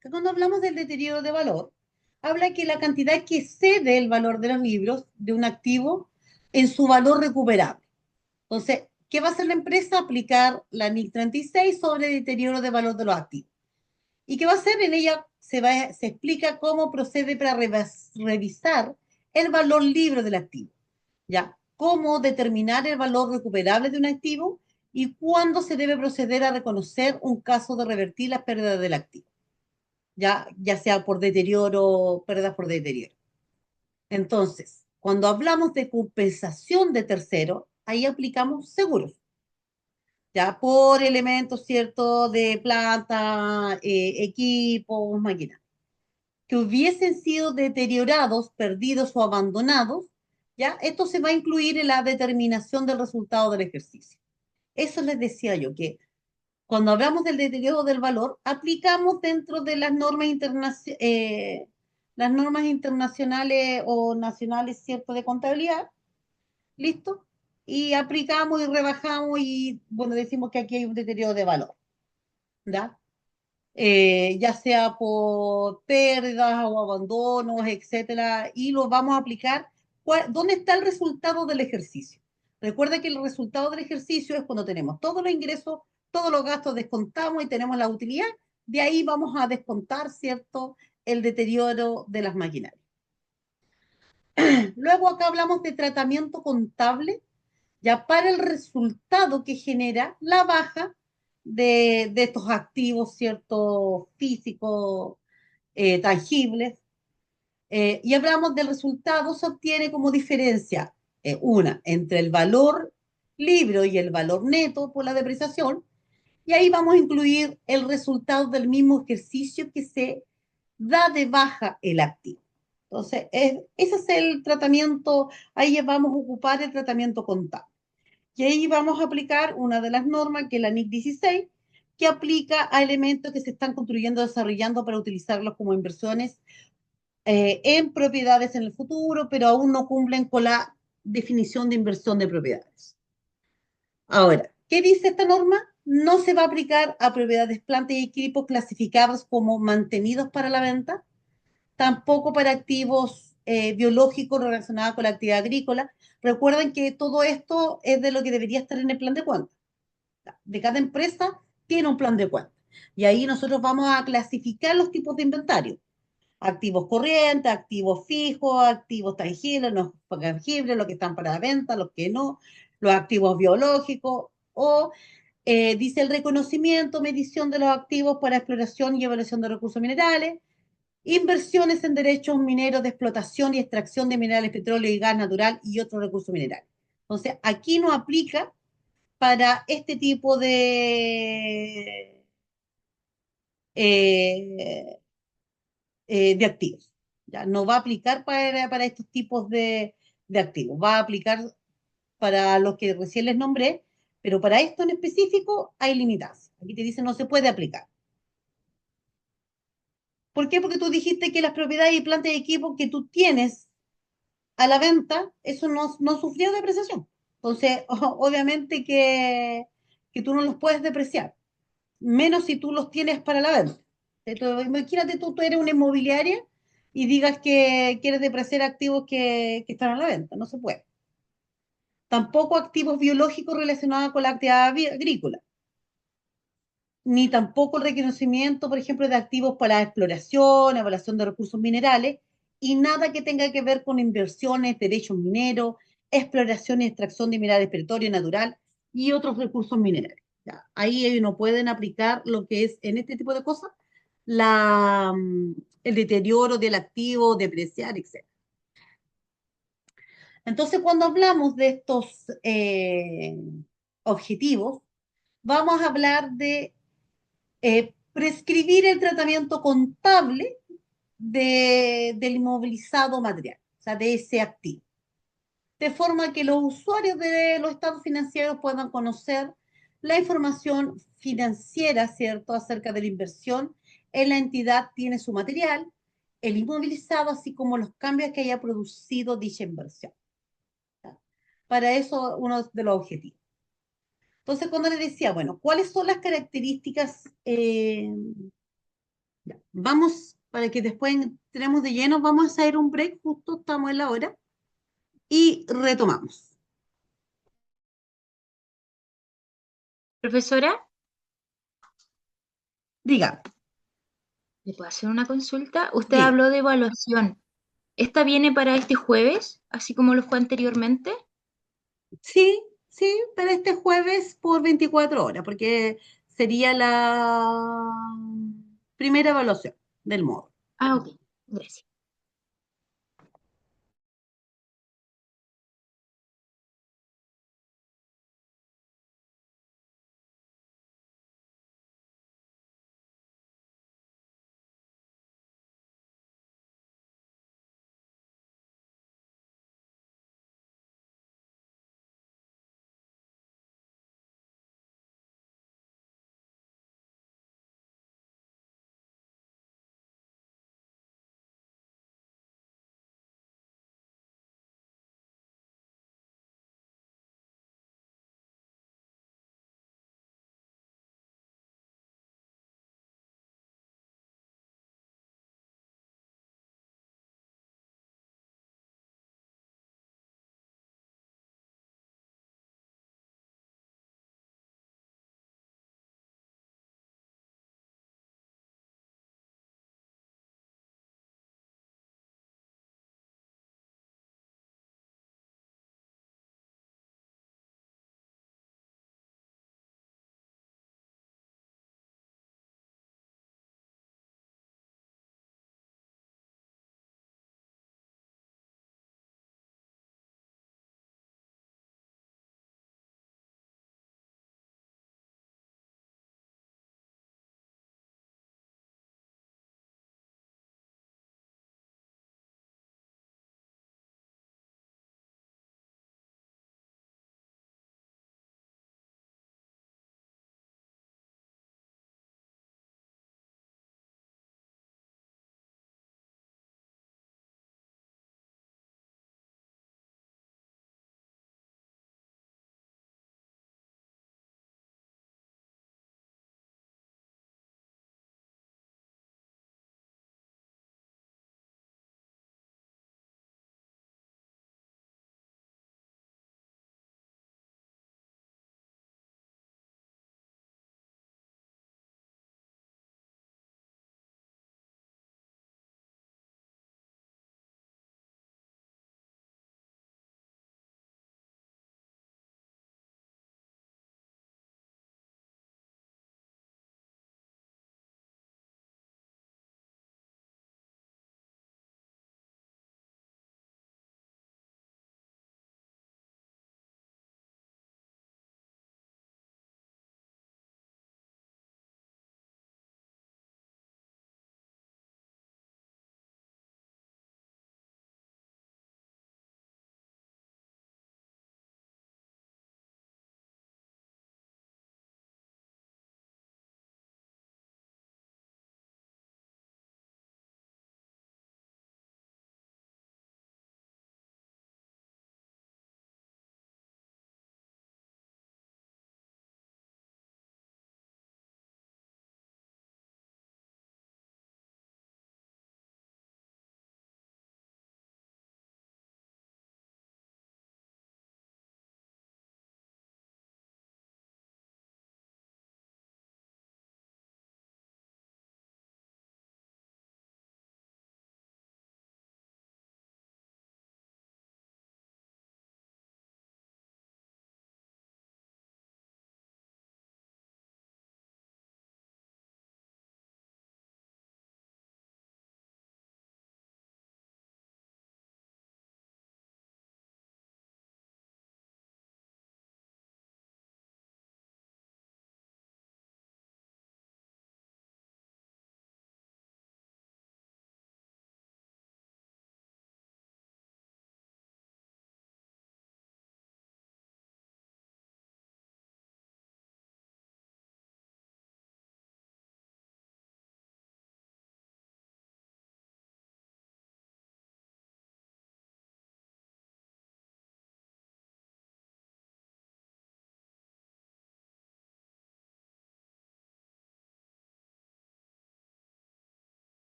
Speaker 1: Que cuando hablamos del deterioro de valor, habla que la cantidad que excede el valor de los libros de un activo en su valor recuperable. Entonces, ¿qué va a hacer la empresa? Aplicar la NIC 36 sobre deterioro de valor de los activos. ¿Y qué va a hacer? En ella se explica cómo procede para revisar el valor libre del activo. ¿Ya? Cómo determinar el valor recuperable de un activo y cuándo se debe proceder a reconocer un caso de revertir las pérdidas del activo. Ya sea por deterioro, pérdidas por deterioro. Entonces, cuando hablamos de compensación de terceros, ahí aplicamos seguros, ya por elementos, ¿cierto?, de planta, equipos, máquinas, que hubiesen sido deteriorados, perdidos o abandonados, ya esto se va a incluir en la determinación del resultado del ejercicio. Eso les decía yo, que Cuando hablamos del deterioro del valor, aplicamos dentro de las normas internacionales o nacionales, ¿cierto?, de contabilidad, ¿listo? Y aplicamos y rebajamos y, bueno, decimos que aquí hay un deterioro de valor, ¿ya? Ya sea por pérdidas o abandonos, etcétera, y lo vamos a aplicar. ¿Dónde está el resultado del ejercicio? Recuerda que el resultado del ejercicio es cuando tenemos todos los ingresos, todos los gastos descontamos y tenemos la utilidad. De ahí vamos a descontar, ¿cierto?, el deterioro de las maquinarias. Luego acá hablamos de tratamiento contable, ya para el resultado que genera la baja de estos activos, ¿cierto?, físicos, tangibles, y hablamos del resultado, se obtiene como diferencia, una, entre el valor libre y el valor neto por la depreciación, y ahí vamos a incluir el resultado del mismo ejercicio que se da de baja el activo. Entonces, ese es el tratamiento, ahí vamos a ocupar el tratamiento contable. Y ahí vamos a aplicar una de las normas, que es la NIC 16, que aplica a elementos que se están construyendo, desarrollando para utilizarlos como inversiones en propiedades en el futuro, pero aún no cumplen con la definición de inversión de propiedades. Ahora, ¿qué dice esta norma? No se va a aplicar a propiedades, plantas y equipos clasificados como mantenidos para la venta, tampoco para activos biológicos relacionados con la actividad agrícola. Recuerden que todo esto es de lo que debería estar en el plan de cuentas. De cada empresa tiene un plan de cuentas. Y ahí nosotros vamos a clasificar los tipos de inventario: activos corrientes, activos fijos, activos tangibles, no tangibles, los que están para la venta, los que no, los activos biológicos, o dice el reconocimiento, medición de los activos para exploración y evaluación de recursos minerales, inversiones en derechos mineros de explotación y extracción de minerales, petróleo y gas natural y otros recursos minerales. Entonces, aquí no aplica para este tipo eh, de activos. ¿Ya? No va a aplicar para estos tipos de activos, va a aplicar para los que recién les nombré, pero para esto en específico hay limitaciones. Aquí te dice no se puede aplicar. ¿Por qué? Porque tú dijiste que las propiedades y plantas de equipo que tú tienes a la venta, eso no sufrió depreciación. Entonces, obviamente que tú no los puedes depreciar, menos si tú los tienes para la venta. Entonces, imagínate tú eres una inmobiliaria y digas que quieres depreciar activos que están a la venta, no se puede. Tampoco activos biológicos relacionados con la actividad agrícola, ni tampoco el reconocimiento, por ejemplo, de activos para exploración, evaluación de recursos minerales, y nada que tenga que ver con inversiones, derechos mineros, exploración y extracción de minerales, petróleo natural y otros recursos minerales. ¿Ya? Ahí ellos no pueden aplicar lo que es en este tipo de cosas el deterioro del activo, depreciar, etc. Entonces, cuando hablamos de estos objetivos, vamos a hablar de prescribir el tratamiento contable del inmovilizado material, o sea, de ese activo, de forma que los usuarios de los estados financieros puedan conocer la información financiera, ¿cierto?, acerca de la inversión en la entidad tiene su material, el inmovilizado, así como los cambios que haya producido dicha inversión. ¿Ya? Para eso, uno de los objetivos. Entonces, cuando les decía, bueno, ¿cuáles son las características? Vamos, para que después tenemos de lleno, vamos a hacer un break, justo estamos en la hora, y retomamos.
Speaker 8: Profesora,
Speaker 1: Diga,
Speaker 8: ¿le puedo hacer una consulta? Usted
Speaker 1: diga.
Speaker 8: habló de evaluación. ¿Esta viene para este jueves, así como lo fue anteriormente?
Speaker 1: Sí, sí, para este jueves por 24 horas, porque sería la primera evaluación del módulo.
Speaker 8: Ah, ok, gracias.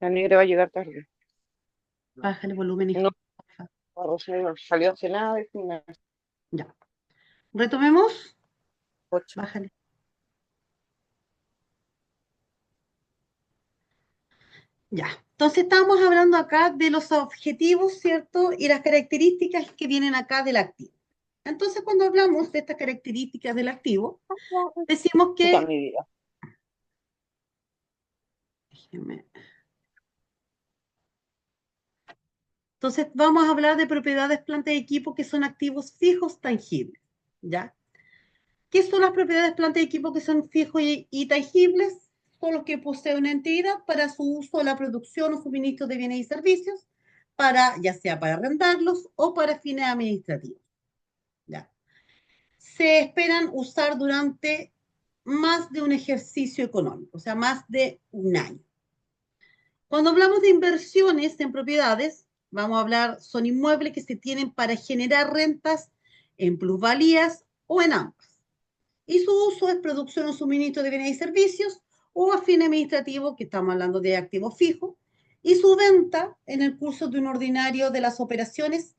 Speaker 9: La negra va a llegar tarde.
Speaker 1: Bájale volumen, hijo.
Speaker 9: No,
Speaker 1: Porfa.
Speaker 9: Rocío salió hace nada y final.
Speaker 1: Ya. Retomemos.
Speaker 9: 8.
Speaker 1: Bájale. Ya. Entonces estamos hablando acá de los objetivos, ¿cierto? Y las características que vienen acá del activo. Entonces, cuando hablamos de estas características del activo, decimos
Speaker 9: Puta
Speaker 1: que...
Speaker 9: mi vida.
Speaker 1: Déjeme. Entonces, vamos a hablar de propiedades, plantas y equipos que son activos fijos tangibles, ¿ya? ¿Qué son las propiedades, plantas y equipos que son fijos y tangibles? Son los que posee una entidad para su uso, la producción o suministro de bienes y servicios, ya sea para arrendarlos o para fines administrativos. ¿Ya? Se esperan usar durante más de un ejercicio económico, o sea, más de un año. Cuando hablamos de inversiones en propiedades, vamos a hablar, son inmuebles que se tienen para generar rentas en plusvalías o en ambas. Y su uso es producción o suministro de bienes y servicios o a fin administrativo, que estamos hablando de activos fijos, y su venta en el curso de un ordinario de las operaciones,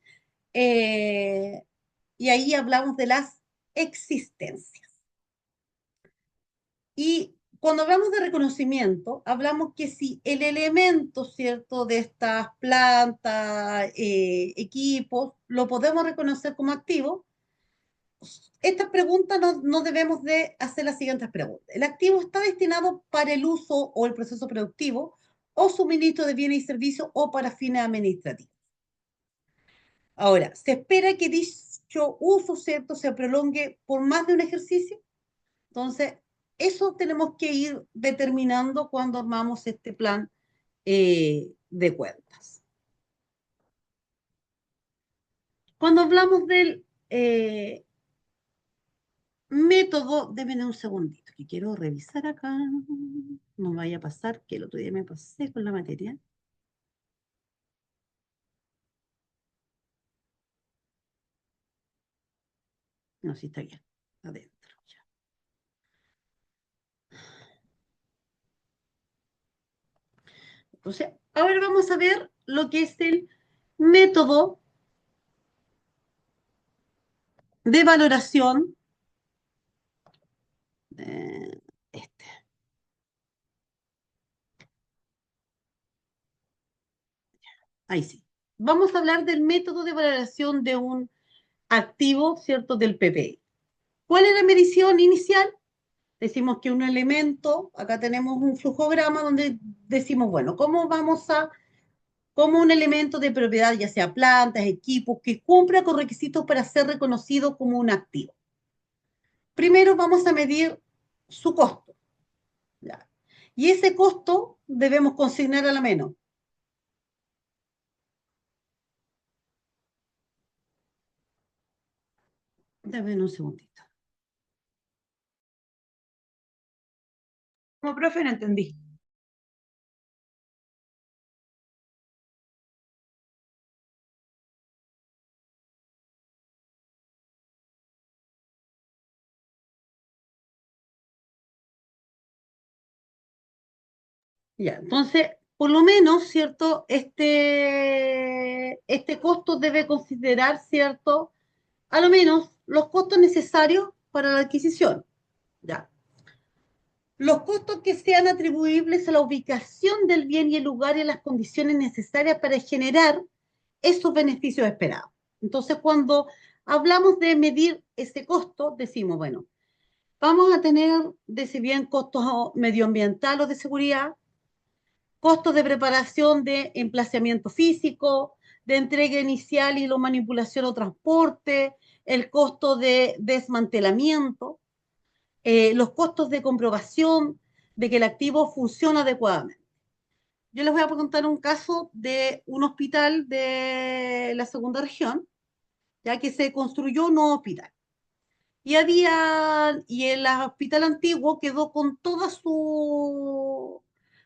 Speaker 1: y ahí hablamos de las existencias. Y cuando hablamos de reconocimiento, hablamos que si el elemento, ¿cierto?, de estas plantas, equipos, lo podemos reconocer como activo, estas preguntas no debemos de hacer las siguientes preguntas. ¿El activo está destinado para el uso o el proceso productivo o suministro de bienes y servicios o para fines administrativos? Ahora, ¿se espera que dicho uso, ¿cierto?, se prolongue por más de un ejercicio? Entonces, eso tenemos que ir determinando cuando armamos este plan de cuentas. Cuando hablamos del método, denme un segundito, que quiero revisar acá. No vaya a pasar que el otro día me pasé con la materia. No, sí está bien, adentro. Ya. Entonces, ahora vamos a ver lo que es el método de valoración. Este. Ahí sí. Vamos a hablar del método de valoración de un activo, ¿cierto?, del PPI. ¿Cuál es la medición inicial? Decimos que un elemento, acá tenemos un flujograma donde decimos, bueno, como un elemento de propiedad, ya sea plantas, equipos, que cumpla con requisitos para ser reconocido como un activo. Primero vamos a medir su costo. ¿Ya? Y ese costo debemos consignar a la menos. Dame un segundito. Como profe, no entendí. Ya, entonces, por lo menos, ¿cierto? Este costo debe considerar, ¿cierto? A lo menos los costos necesarios para la adquisición. ¿Ya? Los costos que sean atribuibles a la ubicación del bien y el lugar y las condiciones necesarias para generar esos beneficios esperados. Entonces, cuando hablamos de medir ese costo, decimos, bueno, vamos a tener, de si bien costos medioambientales o de seguridad, costos de preparación de emplazamiento físico, de entrega inicial y la manipulación o transporte, el costo de desmantelamiento, los costos de comprobación de que el activo funciona adecuadamente. Yo les voy a contar un caso de un hospital de la segunda región, ya que se construyó un nuevo hospital. Y el hospital antiguo quedó con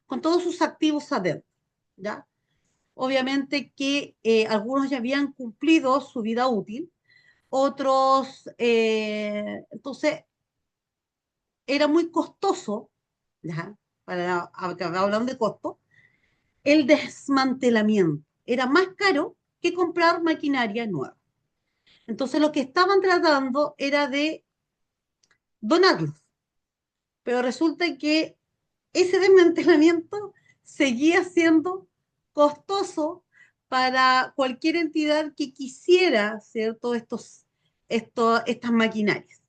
Speaker 1: con todos sus activos adentro, ¿ya? Obviamente que algunos ya habían cumplido su vida útil, otros, entonces, era muy costoso, ¿ya? Hablando de costo, el desmantelamiento. Era más caro que comprar maquinaria nueva. Entonces, lo que estaban tratando era de donarlos, pero resulta que ese desmantelamiento seguía siendo costoso para cualquier entidad que quisiera, ¿cierto?, estas maquinarias.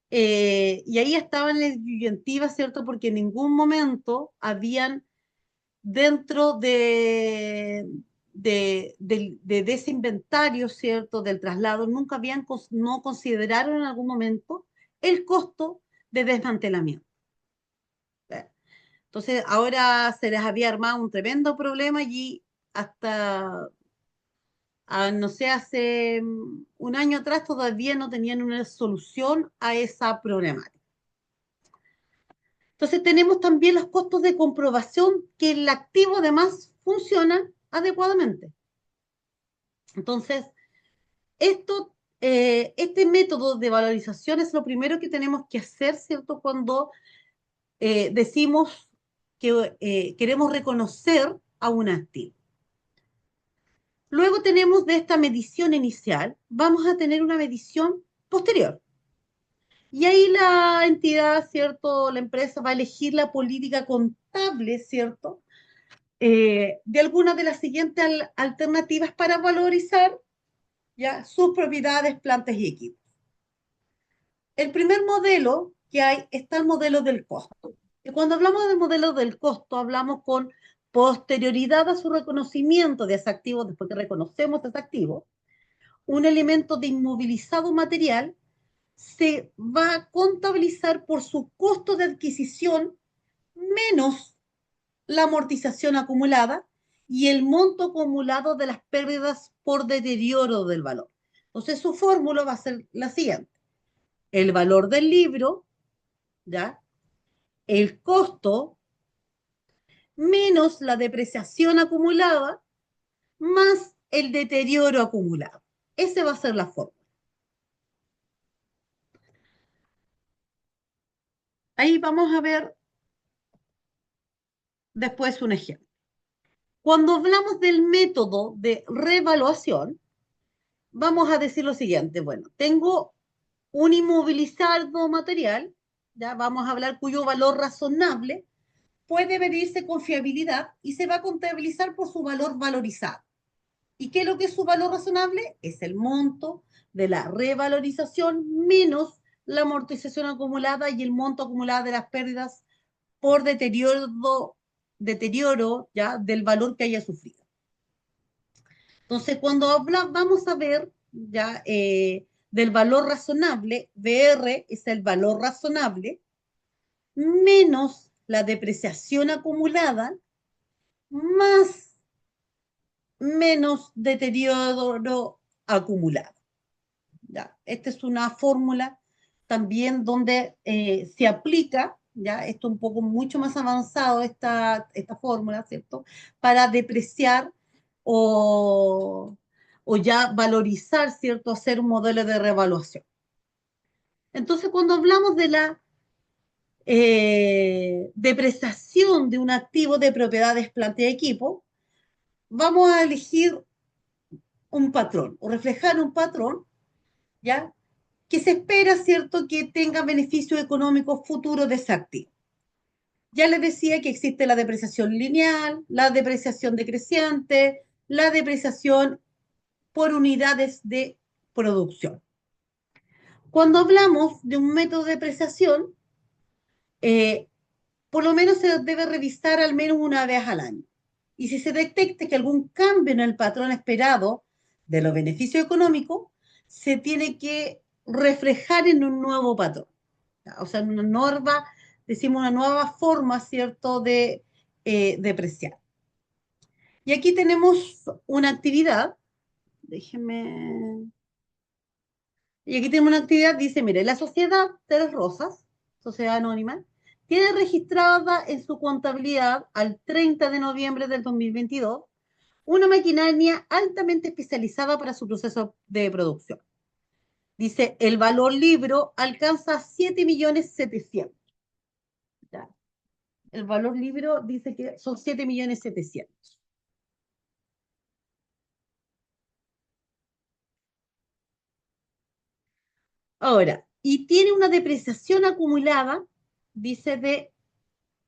Speaker 1: Y ahí estaban las disyuntivas, ¿cierto?, porque en ningún momento habían dentro de ese inventario, ¿cierto? Del traslado, no consideraron en algún momento el costo de desmantelamiento. Entonces, ahora se les había armado un tremendo problema y hasta, no sé, hace un año atrás todavía no tenían una solución a esa problemática. Entonces, tenemos también los costos de comprobación que el activo además funciona adecuadamente. Entonces, este método de valorización es lo primero que tenemos que hacer, ¿cierto? Cuando decimos que queremos reconocer a un activo. Luego tenemos de esta medición inicial, vamos a tener una medición posterior. Y ahí la entidad, ¿cierto? La empresa va a elegir la política contable, ¿cierto? De alguna de las siguientes alternativas para valorizar ya sus propiedades, plantas y equipos. El primer modelo que hay está el modelo del costo. Y cuando hablamos del modelo del costo, hablamos con posterioridad a su reconocimiento de ese activo, después que reconocemos ese activo, un elemento de inmovilizado material se va a contabilizar por su costo de adquisición menos la amortización acumulada y el monto acumulado de las pérdidas por deterioro del valor. Entonces, su fórmula va a ser la siguiente. El valor del libro, ¿ya? El costo menos la depreciación acumulada más el deterioro acumulado. Esa va a ser la fórmula. Ahí vamos a ver después un ejemplo. Cuando hablamos del método de revaluación, vamos a decir lo siguiente. Bueno, tengo un inmovilizado material, ya vamos a hablar cuyo valor razonable puede medirse con fiabilidad y se va a contabilizar por su valor valorizado. ¿Y qué es lo que es su valor razonable? Es el monto de la revalorización menos la amortización acumulada y el monto acumulado de las pérdidas por deterioro ¿ya? Del valor que haya sufrido. Entonces, cuando vamos a ver ya del valor razonable, VR es el valor razonable menos la depreciación acumulada más menos deterioro acumulado. ¿Ya? Esta es una fórmula también donde se aplica, ya esto un poco mucho más avanzado, esta fórmula, ¿cierto? Para depreciar o ya valorizar, ¿cierto? Hacer un modelo de revaluación. Entonces, cuando hablamos de la depreciación de un activo de propiedades, planta y equipo, vamos a elegir un patrón o reflejar un patrón, ¿ya? Que se espera, ¿cierto?, que tenga beneficios económicos futuros de ese activo. Ya les decía que existe la depreciación lineal, la depreciación decreciente, la depreciación por unidades de producción. Cuando hablamos de un método de depreciación, por lo menos se debe revisar al menos una vez al año. Y si se detecta que algún cambio en el patrón esperado de los beneficios económicos, se tiene que reflejar en un nuevo patrón. O sea, en una norma, decimos una nueva forma, ¿cierto?, de depreciar. Y aquí tenemos una actividad, déjenme... Y aquí tenemos una actividad, dice, mire, la sociedad Tres Rosas, sociedad anónima, tiene registrada en su contabilidad al 30 de noviembre del 2022 una maquinaria altamente especializada para su proceso de producción. Dice, el valor libro alcanza 7.700.000. El valor libro dice que son 7.700.000. Ahora, y tiene una depreciación acumulada, dice, de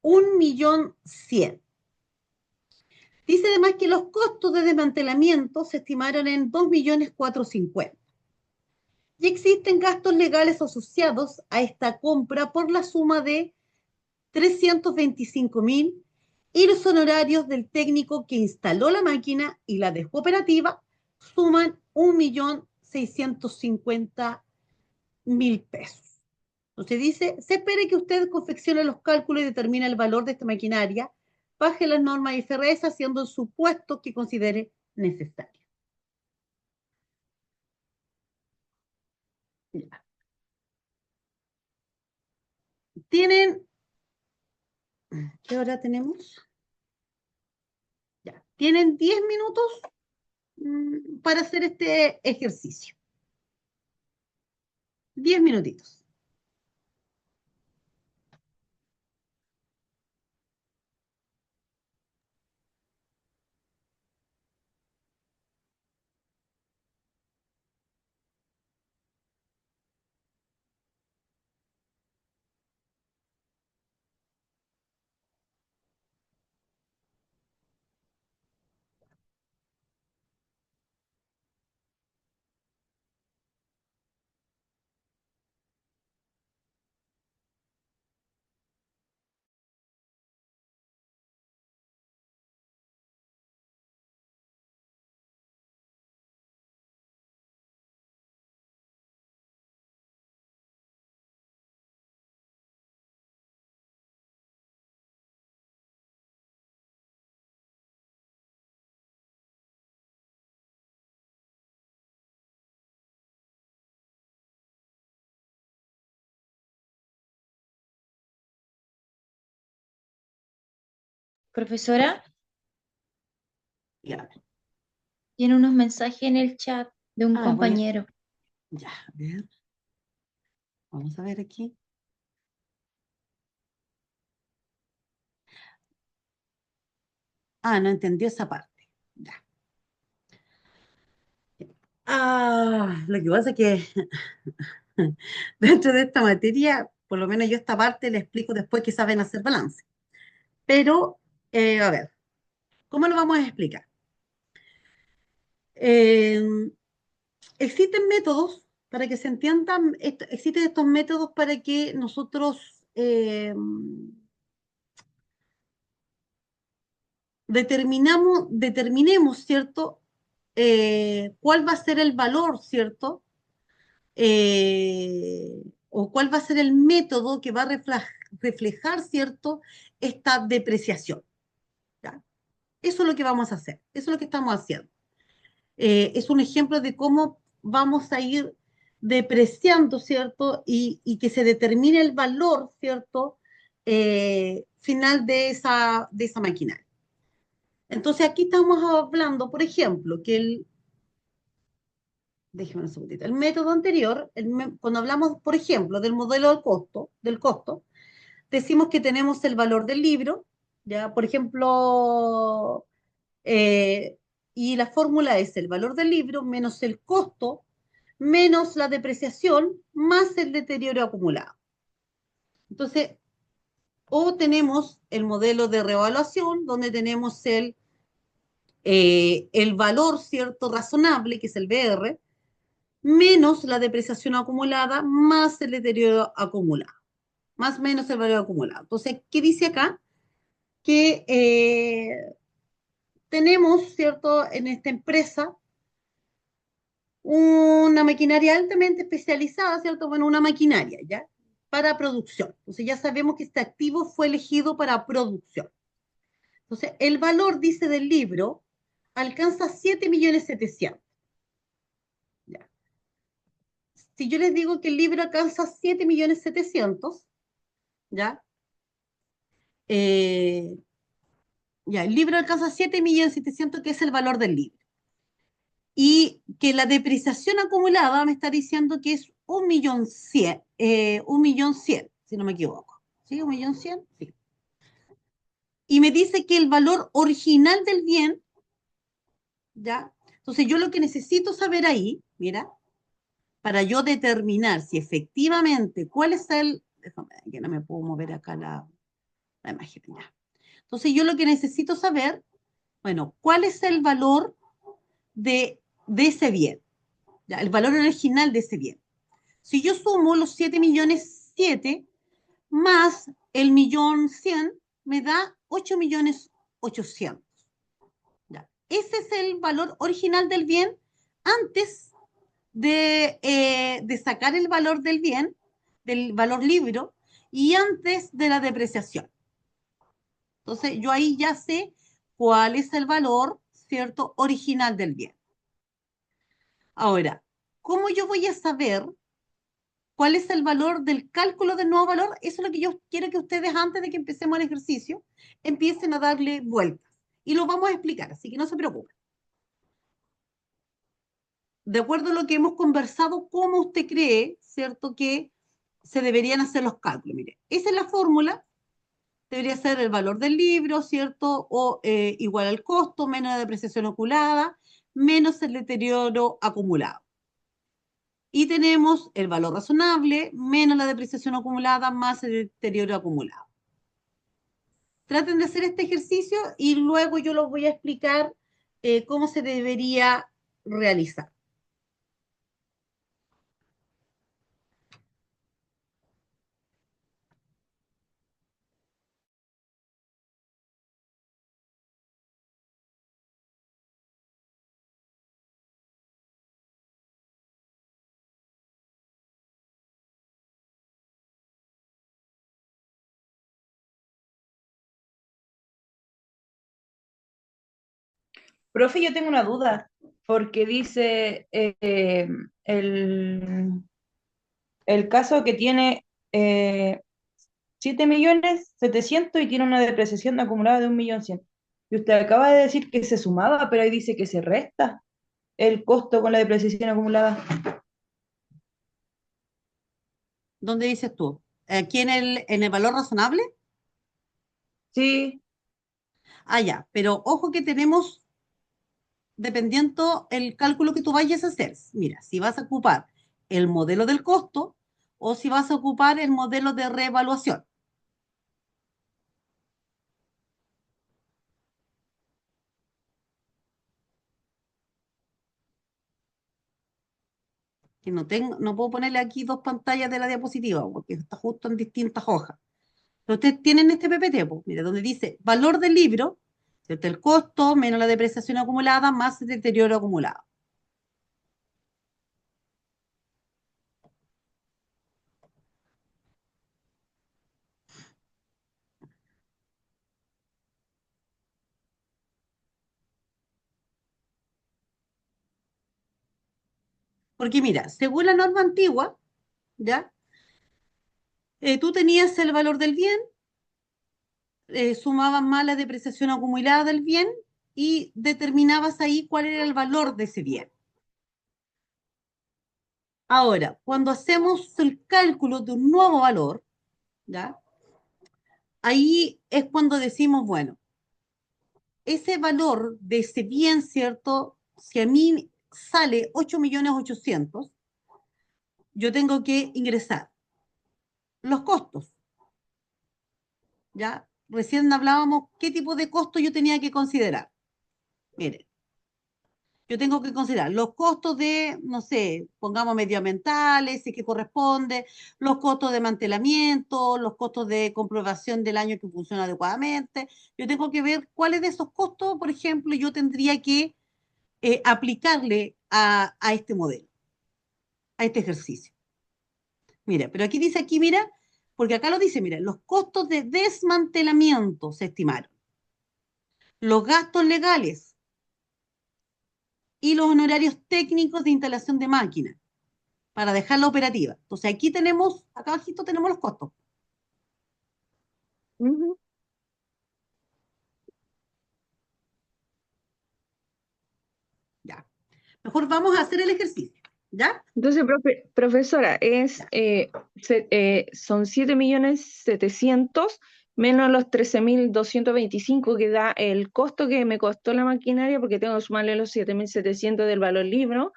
Speaker 1: 1.100.000. Dice además que los costos de desmantelamiento se estimaron en 2.450.000. Y existen gastos legales asociados a esta compra por la suma de 325.000 y los honorarios del técnico que instaló la máquina y la dejó operativa suman 1.650.000 pesos. Entonces dice, se espera que usted confeccione los cálculos y determine el valor de esta maquinaria, baje las normas IFRS haciendo el supuesto que considere necesario. Ya. Tienen, ¿qué hora tenemos? Ya. Tienen 10 minutos para hacer este ejercicio. 10 minutitos.
Speaker 8: Profesora,
Speaker 1: Ya,
Speaker 8: tiene unos mensajes en el chat de un
Speaker 1: voy a,
Speaker 8: compañero.
Speaker 1: ya, a ver. Vamos a ver aquí. No entendió esa parte. Ya. Lo que pasa es que dentro de esta materia, por lo menos yo esta parte le explico después que saben hacer balance. Pero, a ver, ¿cómo lo vamos a explicar? Eh, Existen métodos para que se entiendan, existen estos métodos para que nosotros determinemos, ¿cierto? ¿Cuál va a ser el valor, ¿cierto? O cuál va a ser el método que va a reflejar, ¿cierto? Esta depreciación. ¿Ya? Eso es lo que vamos a hacer, eso es lo que estamos haciendo. Es un ejemplo de cómo vamos a ir depreciando, ¿cierto? Y que se determine el valor, ¿cierto? Final de esa maquinaria. Entonces aquí estamos hablando, por ejemplo, déjeme un segundito, el método anterior, cuando hablamos, por ejemplo, del modelo del costo, decimos que tenemos el valor del libro, ya, por ejemplo, eh, y la fórmula es el valor del libro menos el costo, menos la depreciación, más el deterioro acumulado. Entonces, o tenemos el modelo de revaluación, donde tenemos el valor, ¿cierto?, razonable, que es el BR, menos la depreciación acumulada, más el deterioro acumulado, más menos el valor acumulado. Entonces, ¿qué dice acá? Que tenemos, ¿cierto?, en esta empresa una maquinaria altamente especializada, ¿cierto? Bueno, una maquinaria, ¿ya? Para producción. Entonces ya sabemos que este activo fue elegido para producción. Entonces, el valor, dice del libro, alcanza 7.700.000. ¿Ya? Si yo les digo que el libro alcanza 7.700.000, ¿ya? Ya, el libro alcanza 7.700.000, que es el valor del libro. Y que la depreciación acumulada me está diciendo que es 1.100.000, 1.100.000, si no me equivoco. ¿Sí? 1.100.000, sí. Y me dice que el valor original del bien, ¿ya? Entonces yo lo que necesito saber ahí, mira, para yo determinar si efectivamente cuál es déjame, que no me puedo mover acá la imagen, ya. Entonces yo lo que necesito saber, bueno, cuál es el valor de ese bien, ¿ya? El valor original de ese bien. Si yo sumo los 7.700.000 más el 1.100.000, me da 8.800.000. Ya. Ese es el valor original del bien antes de sacar el valor del bien, del valor libro, y antes de la depreciación. Entonces, yo ahí ya sé cuál es el valor, ¿cierto?, original del bien. Ahora, ¿cómo yo voy a saber cuál es el valor del cálculo del nuevo valor? Eso es lo que yo quiero que ustedes, antes de que empecemos el ejercicio, empiecen a darle vueltas. Y lo vamos a explicar, así que no se preocupen. De acuerdo a lo que hemos conversado, ¿cómo usted cree, cierto, que se deberían hacer los cálculos? Mire, esa es la fórmula. Debería ser el valor del libro, ¿cierto? O igual al costo, menos la depreciación acumulada, menos el deterioro acumulado. Y tenemos el valor razonable, menos la depreciación acumulada, más el deterioro acumulado. Traten de hacer este ejercicio y luego yo les voy a explicar cómo se debería realizar.
Speaker 6: Profe, yo tengo una duda, porque dice el caso que tiene 7.700.000 y tiene una depreciación acumulada de 1.100.000. Y usted acaba de decir que se sumaba, pero ahí dice que se resta el costo con la depreciación acumulada.
Speaker 1: ¿Dónde dices tú? ¿Aquí en el valor razonable?
Speaker 6: Sí,
Speaker 1: Ah, ya, pero ojo que tenemos, dependiendo el cálculo que tú vayas a hacer. Mira, si vas a ocupar el modelo del costo o si vas a ocupar el modelo de reevaluación. Que no puedo ponerle aquí dos pantallas de la diapositiva porque está justo en distintas hojas. Pero ustedes tienen este PPT, pues, mira, donde dice valor del libro, ¿cierto? El costo menos la depreciación acumulada más el deterioro acumulado. Porque mira, según la norma antigua, ¿ya? Tú tenías el valor del bien, sumabas más la depreciación acumulada del bien y determinabas ahí cuál era el valor de ese bien. Ahora, cuando hacemos el cálculo de un nuevo valor, ¿ya? Ahí es cuando decimos, bueno, ese valor de ese bien, ¿cierto? Si a mí sale 8.800.000, yo tengo que ingresar los costos, ¿ya? Recién hablábamos qué tipo de costo yo tenía que considerar. Miren, yo tengo que considerar los costos de, no sé, pongamos medioambientales, si es que corresponde, los costos de mantenimiento, los costos de comprobación del año que funciona adecuadamente. Yo tengo que ver cuáles de esos costos, por ejemplo, yo tendría que aplicarle a este modelo, a este ejercicio. Mira, pero aquí dice aquí, mira, porque acá lo dice, mira, los costos de desmantelamiento se estimaron, los gastos legales y los honorarios técnicos de instalación de máquinas para dejarla operativa. Entonces aquí tenemos, acá abajito tenemos los costos.
Speaker 5: Ujú.
Speaker 1: Ya. Mejor vamos a hacer el ejercicio, ¿ya?
Speaker 5: Entonces, profesora, son 7.700.000 menos los 13.225 que da el costo que me costó la maquinaria, porque tengo que sumarle los 7.700 del valor libro,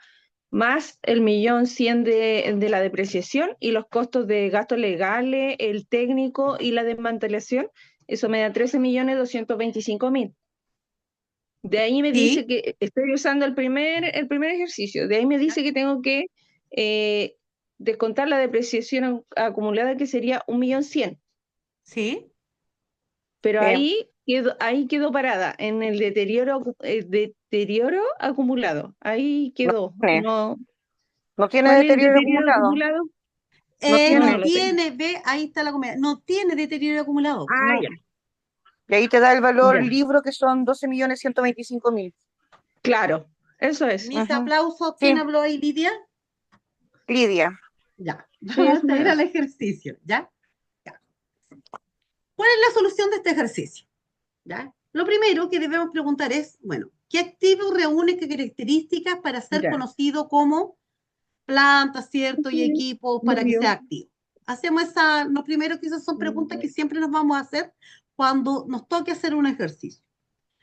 Speaker 5: más el 1.100.000 de la depreciación y los costos de gastos legales, el técnico y la desmantelación. Eso me da 13.225.000. De ahí me dice
Speaker 1: Sí,
Speaker 5: que estoy usando el primer ejercicio. De ahí me dice que tengo que descontar la depreciación acumulada, que sería 1.100.000.
Speaker 1: sí.
Speaker 5: Pero
Speaker 9: Sí.
Speaker 5: ahí ahí quedó parada, en el deterioro acumulado. Ahí quedó.
Speaker 9: tiene,
Speaker 5: No,
Speaker 9: no tiene
Speaker 5: ¿cuál es el
Speaker 9: deterioro
Speaker 5: deterioro
Speaker 9: acumulado.
Speaker 5: acumulado?
Speaker 9: No
Speaker 1: No
Speaker 5: No
Speaker 9: tiene.
Speaker 5: lo tengo.
Speaker 1: tiene, ve, ahí está la comida, no tiene deterioro acumulado.
Speaker 5: Ah,
Speaker 9: No.
Speaker 5: ya,
Speaker 9: Y ahí te da el valor
Speaker 5: ya.
Speaker 9: libro que son 12.125.000.
Speaker 5: Claro, eso es.
Speaker 1: Mis
Speaker 9: Ujú.
Speaker 1: aplausos, ¿quién
Speaker 9: Sí,
Speaker 1: habló ahí, Lidia?
Speaker 9: Lidia.
Speaker 1: Ya,
Speaker 5: Sí, eso
Speaker 1: vamos a
Speaker 5: me
Speaker 1: ir al
Speaker 5: da.
Speaker 1: ejercicio, ¿ya? Ya. ¿Cuál es la solución de este ejercicio? ¿Ya? Lo primero que debemos preguntar es, bueno, ¿qué activo reúne qué características para ser
Speaker 5: Ya.
Speaker 1: conocido como planta, ¿cierto? Y
Speaker 5: Sí,
Speaker 1: equipo
Speaker 5: muy
Speaker 1: para que sea
Speaker 5: bien.
Speaker 1: activo. Hacemos esa, lo primero que esas son preguntas que siempre nos vamos a hacer cuando nos toque hacer un ejercicio.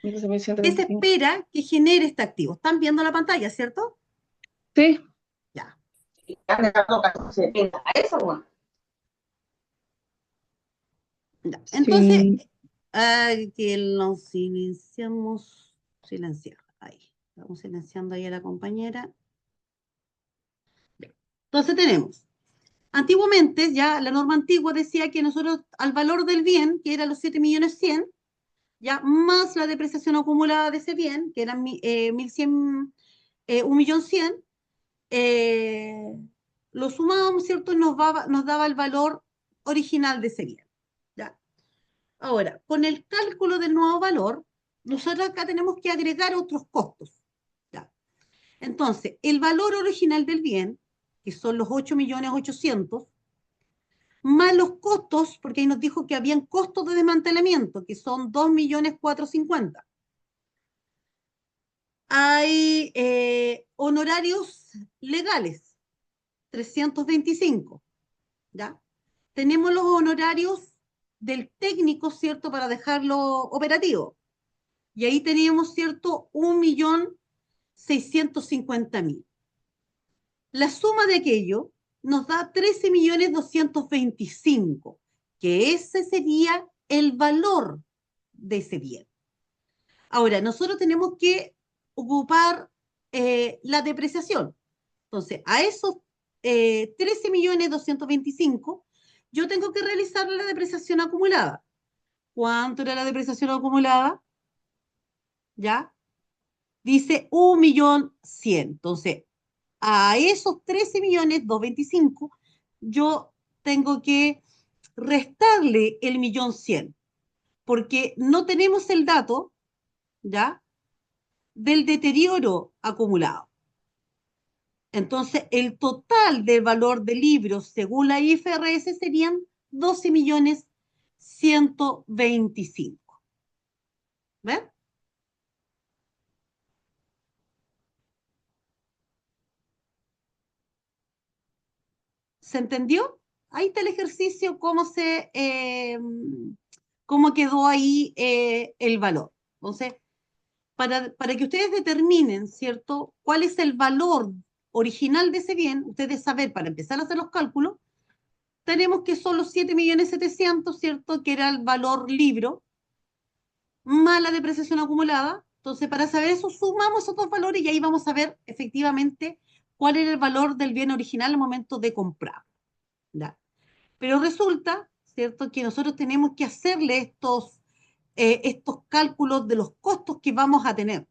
Speaker 1: ¿Qué se
Speaker 5: 12.125.
Speaker 1: espera que genere este activo? ¿Están viendo la pantalla, cierto?
Speaker 5: Sí,
Speaker 1: Ya. Ya. Entonces,
Speaker 5: sí.
Speaker 1: que nos silenciamos, silenciar, ahí. Estamos silenciando ahí a la compañera. Entonces tenemos, antiguamente, ya la norma antigua decía que nosotros al valor del bien, que era los 7.100.000, ya más la depreciación acumulada de ese bien, que eran 1.100, 1.100.000, eh, lo sumábamos, ¿cierto? Y nos daba el valor original de ese bien. ¿Ya? Ahora, con el cálculo del nuevo valor, nosotros acá tenemos que agregar otros costos. ¿Ya? Entonces, el valor original del bien, que son los 8.800.000, más los costos, porque ahí nos dijo que habían costos de desmantelamiento, que son 2.450.000. Hay honorarios legales, 325, ¿ya? Tenemos los honorarios del técnico, ¿cierto? Para dejarlo operativo. Y ahí teníamos, ¿cierto? 1.650.000. La suma de aquello nos da 13.225.000, que ese sería el valor de ese bien. Ahora, nosotros tenemos que ocupar la depreciación. Entonces, a esos 13.225.000, yo tengo que realizar la depreciación acumulada. ¿Cuánto era la depreciación acumulada? ¿Ya? Dice 1.100.000. Entonces, a esos 13.225.000, yo tengo que restarle el 1.100.000, porque no tenemos el dato, ¿ya? Del deterioro acumulado. Entonces, el total del valor del libro, según la IFRS, serían 12.125.000. ¿Ven? ¿Se entendió? Ahí está el ejercicio, cómo quedó ahí el valor. Entonces, para que ustedes determinen, ¿cierto?, cuál es el valor original de ese bien, ustedes saber, para empezar a hacer los cálculos, tenemos que son los 7.700.000, ¿cierto?, que era el valor libro, más la depreciación acumulada. Entonces, para saber eso, sumamos esos dos valores y ahí vamos a ver efectivamente cuál era el valor del bien original al momento de comprar. ¿Ya? Pero resulta, ¿cierto?, que nosotros tenemos que hacerle estos cálculos de los costos que vamos a tener.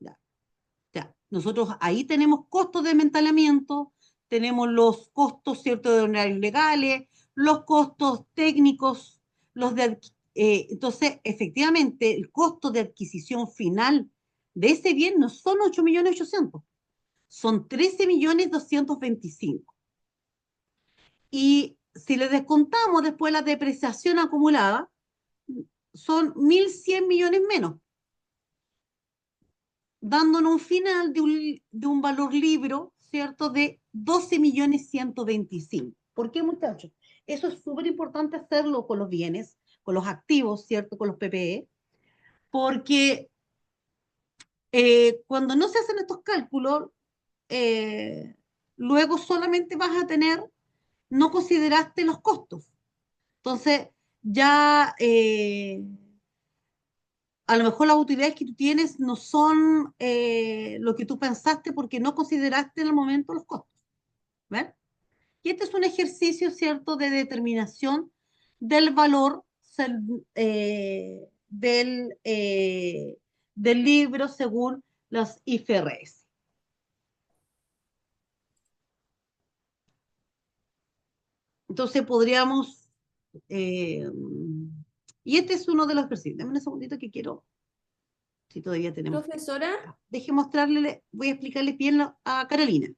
Speaker 1: ¿Ya? Ya. Nosotros ahí tenemos costos de desmantelamiento, tenemos los costos, ¿cierto?, de honorarios legales, los costos técnicos, entonces, efectivamente, el costo de adquisición final de ese bien no son 8.800.000, son 13.225.000. Y si le descontamos después la depreciación acumulada, son 1.100 millones menos, dándonos un final de un valor libro, ¿cierto?, de 12.125.000. ¿Por qué, muchachos? Eso es súper importante hacerlo con los bienes, con los activos, ¿cierto?, con los PPE, porque cuando no se hacen estos cálculos, eh, luego solamente vas a tener, no consideraste los costos. Entonces, ya a lo mejor las utilidades que tú tienes no son lo que tú pensaste porque no consideraste en el momento los costos. ¿Ven? Y este es un ejercicio, ¿cierto?, de determinación del valor del libro según los IFRS. Entonces podríamos, y este es uno de los ejercicios. Dame un segundito que quiero, si todavía tenemos.
Speaker 10: Profesora,
Speaker 1: Deje mostrarle, voy a explicarle bien a Carolina.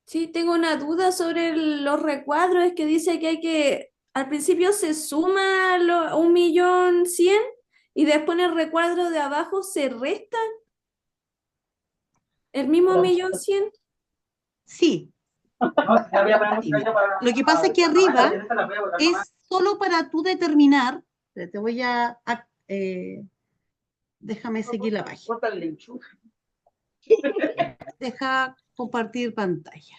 Speaker 10: sí, tengo una duda sobre los recuadros. Es que dice que al principio se suma 1.100.000 y después en el recuadro de abajo se resta el mismo 1.100.000.
Speaker 1: Sí. Lo que pasa es que arriba es solo para tú determinar, te voy déjame seguir la página. Deja compartir pantalla.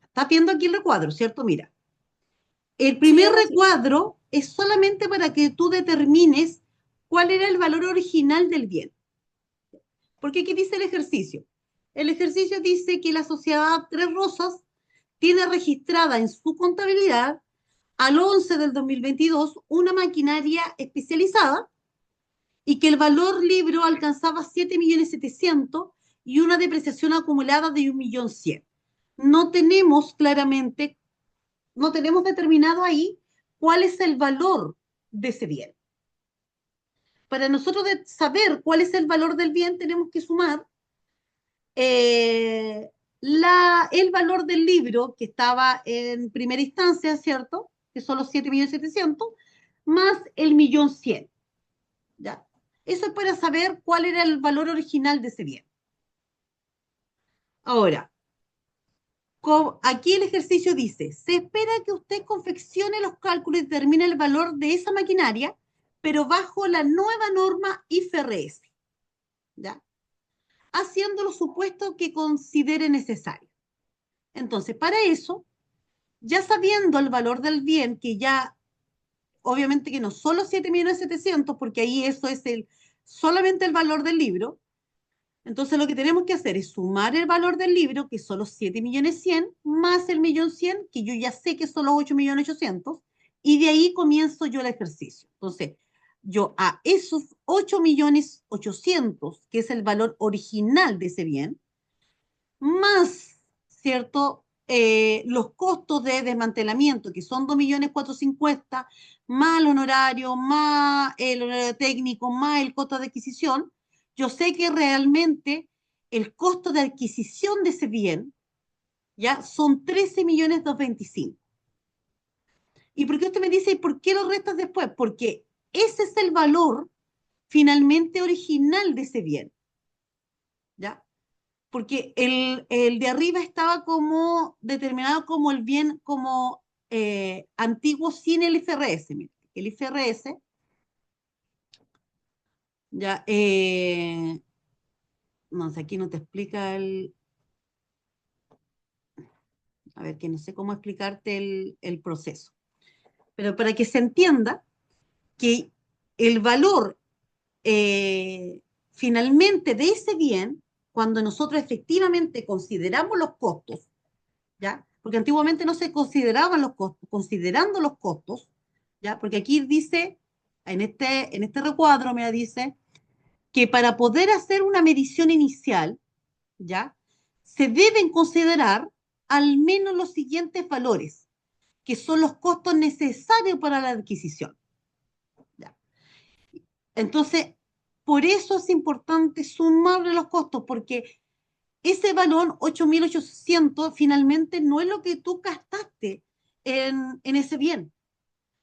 Speaker 1: Estás viendo aquí el recuadro, ¿cierto? Mira. El primer recuadro es solamente para que tú determines cuál era el valor original del bien. Porque aquí dice el ejercicio. El ejercicio dice que la sociedad Tres Rosas tiene registrada en su contabilidad al 11 del 2022 una maquinaria especializada y que el valor libro alcanzaba 7.700.000 y una depreciación acumulada de 1.100.000. No tenemos claramente, no tenemos determinado ahí cuál es el valor de ese bien. Para nosotros saber cuál es el valor del bien, tenemos que sumar el valor del libro que estaba en primera instancia, ¿cierto? Que son los 7.700.000, más el 1.100.000. ¿Ya? Eso es para saber cuál era el valor original de ese bien. Ahora, aquí el ejercicio dice, se espera que usted confeccione los cálculos y determine el valor de esa maquinaria, pero bajo la nueva norma IFRS, ¿ya? Haciendo los supuestos que considere necesario. Entonces, para eso, ya sabiendo el valor del bien, que ya, obviamente que no son los 7.700.000, porque ahí eso es solamente el valor del libro, entonces lo que tenemos que hacer es sumar el valor del libro, que son los 7.100.000, más el 1.100.000, que yo ya sé que son los 8.800.000, y de ahí comienzo yo el ejercicio. Entonces, yo a esos 8.800.000, que es el valor original de ese bien, más, ¿cierto? Los costos de desmantelamiento, que son 2.450.000, más el honorario, más el honorario técnico, más el costo de adquisición, yo sé que realmente el costo de adquisición de ese bien, ¿ya? Son 13.225.000. ¿Y por qué usted me dice, por qué lo restas después? Porque ese es el valor finalmente original de ese bien, ¿ya? Porque el de arriba estaba como determinado como el bien como antiguo sin el IFRS. Mira, el IFRS, ya, no sé, aquí no te explica a ver, que no sé cómo explicarte el proceso. Pero para que se entienda que el valor finalmente de ese bien, cuando nosotros efectivamente consideramos los costos, ¿ya? Porque antiguamente no se consideraban los costos, considerando los costos, ¿ya? Porque aquí dice, en este recuadro me dice que para poder hacer una medición inicial, ¿ya? Se deben considerar al menos los siguientes valores, que son los costos necesarios para la adquisición, ¿ya? Entonces, por eso es importante sumarle los costos, porque ese valor, 8.800, finalmente no es lo que tú gastaste en ese bien,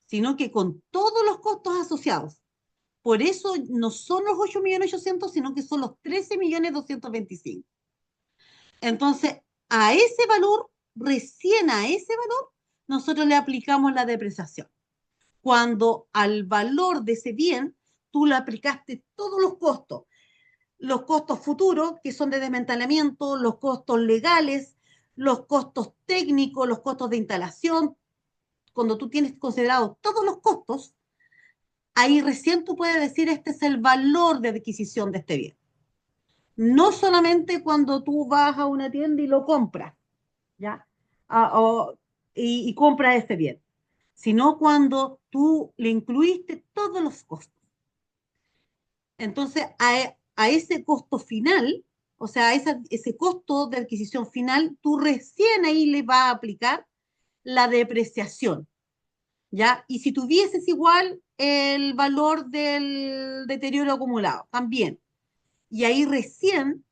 Speaker 1: sino que con todos los costos asociados. Por eso no son los 8.800.000, sino que son los 13.225.000. Entonces, a ese valor, recién a ese valor, nosotros le aplicamos la depreciación. Cuando al valor de ese bien, tú le aplicaste todos los costos futuros, que son de desmantelamiento, los costos legales, los costos técnicos, los costos de instalación. Cuando tú tienes considerados todos los costos, ahí recién tú puedes decir este es el valor de adquisición de este bien. No solamente cuando tú vas a una tienda y lo compras, ¿ya? Y compras este bien, sino cuando tú le incluiste todos los costos. Entonces, a ese costo final, o sea, a ese costo de adquisición final, tú recién ahí le vas a aplicar la depreciación, ¿ya? Y si tuvieses igual el valor del deterioro acumulado, también. Y ahí recién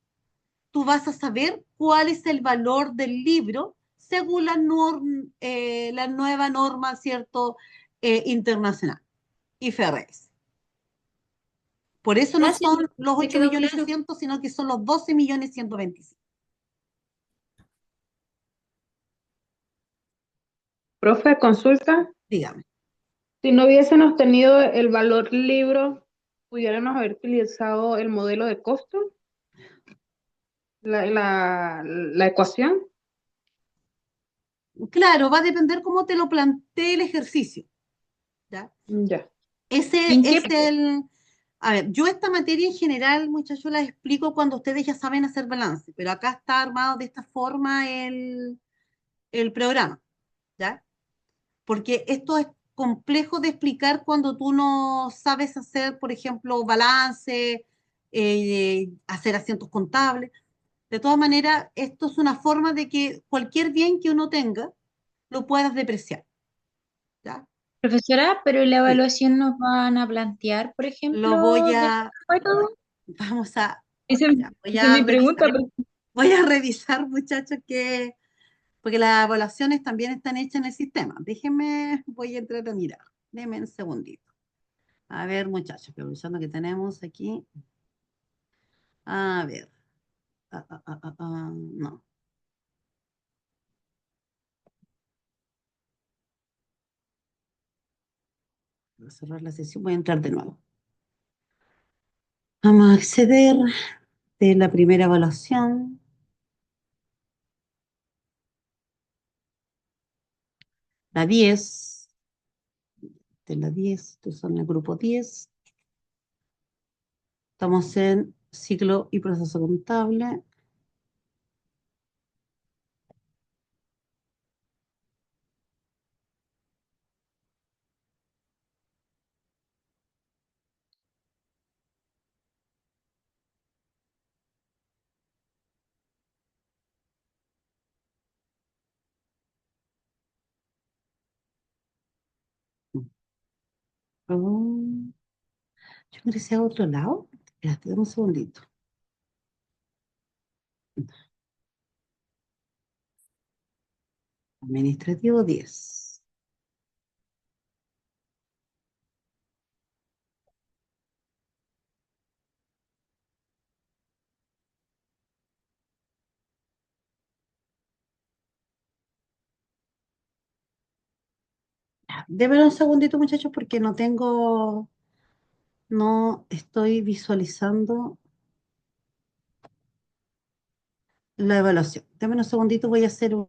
Speaker 1: tú vas a saber cuál es el valor del libro según la nueva norma, ¿cierto? Internacional, IFRS. Por eso no
Speaker 10: Gracias,
Speaker 1: son los
Speaker 10: me
Speaker 1: 8
Speaker 10: quedó
Speaker 1: millones
Speaker 10: claro.
Speaker 1: 800, sino que son los 12 millones 125.
Speaker 11: Profe, consulta.
Speaker 1: Dígame.
Speaker 11: Si no hubiésemos tenido el valor libro, ¿pudiéramos haber utilizado el modelo de costo, la ecuación?
Speaker 1: Claro, va a depender cómo te lo plantee el ejercicio, ¿ya?
Speaker 11: Ya.
Speaker 1: Ese
Speaker 11: ¿En qué?
Speaker 1: es el... A ver, yo esta materia en general, muchachos, la explico cuando ustedes ya saben hacer balance, pero acá está armado de esta forma el programa, ¿ya? Porque esto es complejo de explicar cuando tú no sabes hacer, por ejemplo, balance, hacer asientos contables. De todas maneras, esto es una forma de que cualquier bien que uno tenga lo puedas depreciar, ¿ya?
Speaker 8: Profesora, pero en la
Speaker 1: Sí,
Speaker 8: evaluación nos van a plantear, por
Speaker 1: lo voy
Speaker 8: ejemplo, de
Speaker 1: a,
Speaker 8: método.
Speaker 1: vamos a,
Speaker 8: Esa,
Speaker 1: ya, voy
Speaker 8: esa es
Speaker 1: a
Speaker 8: mi pregunta.
Speaker 1: revisar, voy a revisar, muchachos, porque las evaluaciones también están hechas en el sistema. Déjenme, voy a entrar a mirar. Denme un segundito. A ver, muchachos, revisando que tenemos aquí. A ver. No. Voy a cerrar la sesión. Voy a entrar de nuevo. Vamos a acceder de la primera evaluación. La 10. De la 10. Estos son el grupo 10. Estamos en ciclo y proceso contable. Oh, yo ingresé a otro lado. Espérate, dame un segundito. Administrativo 10. Deme un segundito, muchachos, porque no estoy visualizando la evaluación. Deme un segundito, voy a hacer un...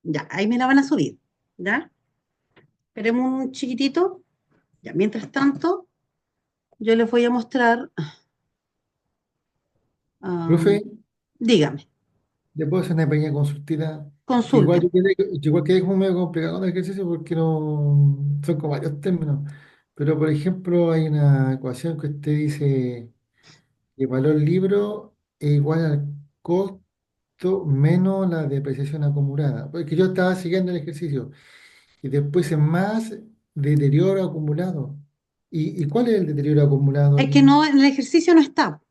Speaker 1: Ya, ahí me la van a subir. ¿Ya? Esperemos un chiquitito. Ya, mientras tanto, yo les voy a mostrar. ah,
Speaker 4: Profe,
Speaker 1: dígame,
Speaker 4: ¿le puedo hacer una pequeña consultita? Que igual
Speaker 1: consulte.
Speaker 4: yo igual quedé como medio complicado con el ejercicio porque no son como varios términos. Pero por ejemplo, hay una ecuación que usted dice que el valor libro es igual al costo menos la depreciación acumulada. Porque yo estaba siguiendo el ejercicio y después es más deterioro acumulado. ¿Y cuál es el deterioro acumulado
Speaker 1: Es que
Speaker 4: aquí?
Speaker 1: no, en el ejercicio no está.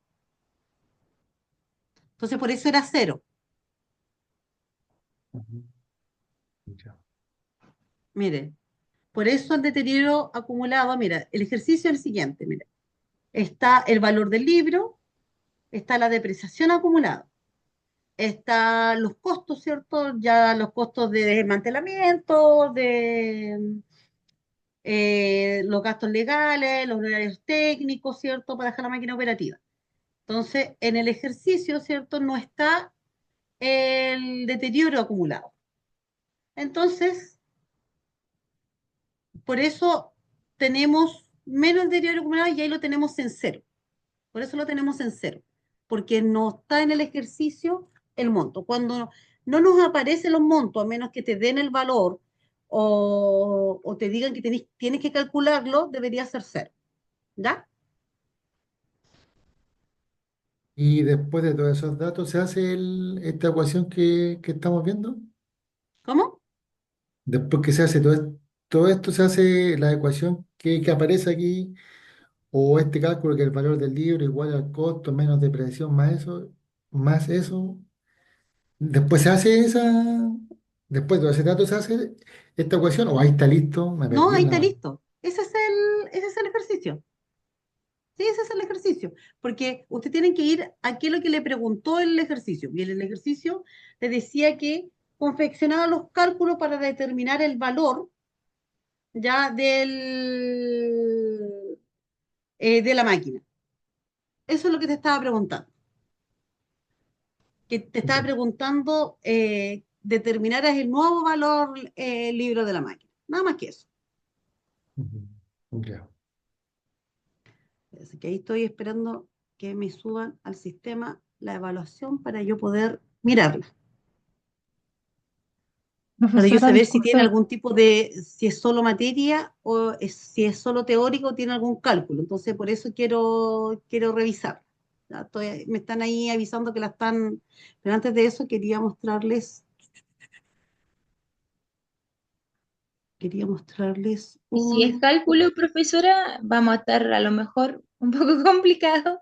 Speaker 1: Entonces, por eso era cero.
Speaker 4: Ujú. Ya.
Speaker 1: Mire, por eso el deterioro acumulado, mira, el ejercicio es el siguiente, mira. Está el valor del libro, está la depreciación acumulada, está los costos, ¿cierto? Ya los costos de desmantelamiento, de los gastos legales, los horarios técnicos, ¿cierto? Para dejar la máquina operativa. Entonces, en el ejercicio, ¿cierto? No está el deterioro acumulado. Entonces, por eso tenemos menos deterioro acumulado y ahí lo tenemos en cero. Por eso lo tenemos en cero, porque no está en el ejercicio el monto. Cuando no nos aparecen los montos, a menos que te den el valor o te digan que tienes que calcularlo, debería ser cero. ¿Ya?
Speaker 4: Y después de todos esos datos se hace esta ecuación que estamos viendo.
Speaker 1: ¿Cómo?
Speaker 4: Después que se hace todo esto, se hace la ecuación que aparece aquí, o este cálculo que el valor del libro igual al costo menos depreciación más eso. Después se hace después de ese dato se hace esta ecuación, o ahí está listo, me
Speaker 1: No,
Speaker 4: perdí
Speaker 1: ahí
Speaker 4: en la
Speaker 1: está
Speaker 4: mano.
Speaker 1: listo. Ese es el ejercicio. Sí, ese es el ejercicio. Porque usted tiene que ir a qué es lo que le preguntó el ejercicio. Y en el ejercicio le decía que confeccionaba los cálculos para determinar el valor ya de la máquina. Eso es lo que te estaba preguntando. Que te estaba
Speaker 4: Ya.
Speaker 1: preguntando determinaras el nuevo valor libro de la máquina. Nada más que eso.
Speaker 4: Ujú. Ya.
Speaker 1: Así que ahí estoy esperando que me suban al sistema la evaluación para yo poder mirarla. Para yo
Speaker 2: Profesora,
Speaker 1: saber si tiene
Speaker 2: disculpe,
Speaker 1: algún tipo si es solo materia o si es solo teórico o tiene algún cálculo. Entonces, por eso quiero revisar. Ya me están ahí avisando que la están, pero antes de eso quería mostrarles
Speaker 8: Y si es
Speaker 1: un,
Speaker 8: cálculo, profesora, vamos a estar a lo mejor un poco complicado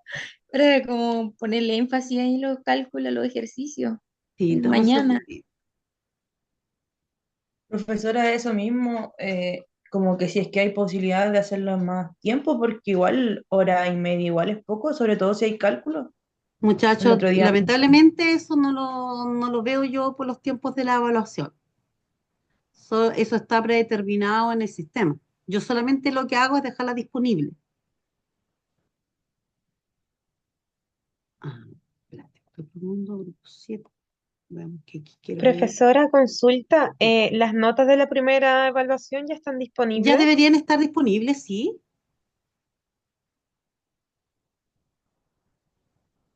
Speaker 8: para como ponerle énfasis ahí en los cálculos, los ejercicios.
Speaker 1: sí, dame un
Speaker 8: Mañana.
Speaker 1: segundito.
Speaker 6: Profesora, eso mismo, como que si es que hay posibilidad de hacerlo en más tiempo, porque igual hora y media igual es poco, sobre todo si hay cálculos. El
Speaker 1: Muchachos,
Speaker 6: otro día,
Speaker 1: lamentablemente eso no lo veo yo por los tiempos de la evaluación. Eso está predeterminado en el sistema. Yo solamente lo que hago es dejarla disponible. Ah, espérate, estoy probando grupo 7. Veamos que aquí quiero ver.
Speaker 11: Profesora, consulta, ¿las notas de la primera evaluación ya están
Speaker 1: Ya
Speaker 11: disponibles?
Speaker 1: deberían estar disponibles, sí.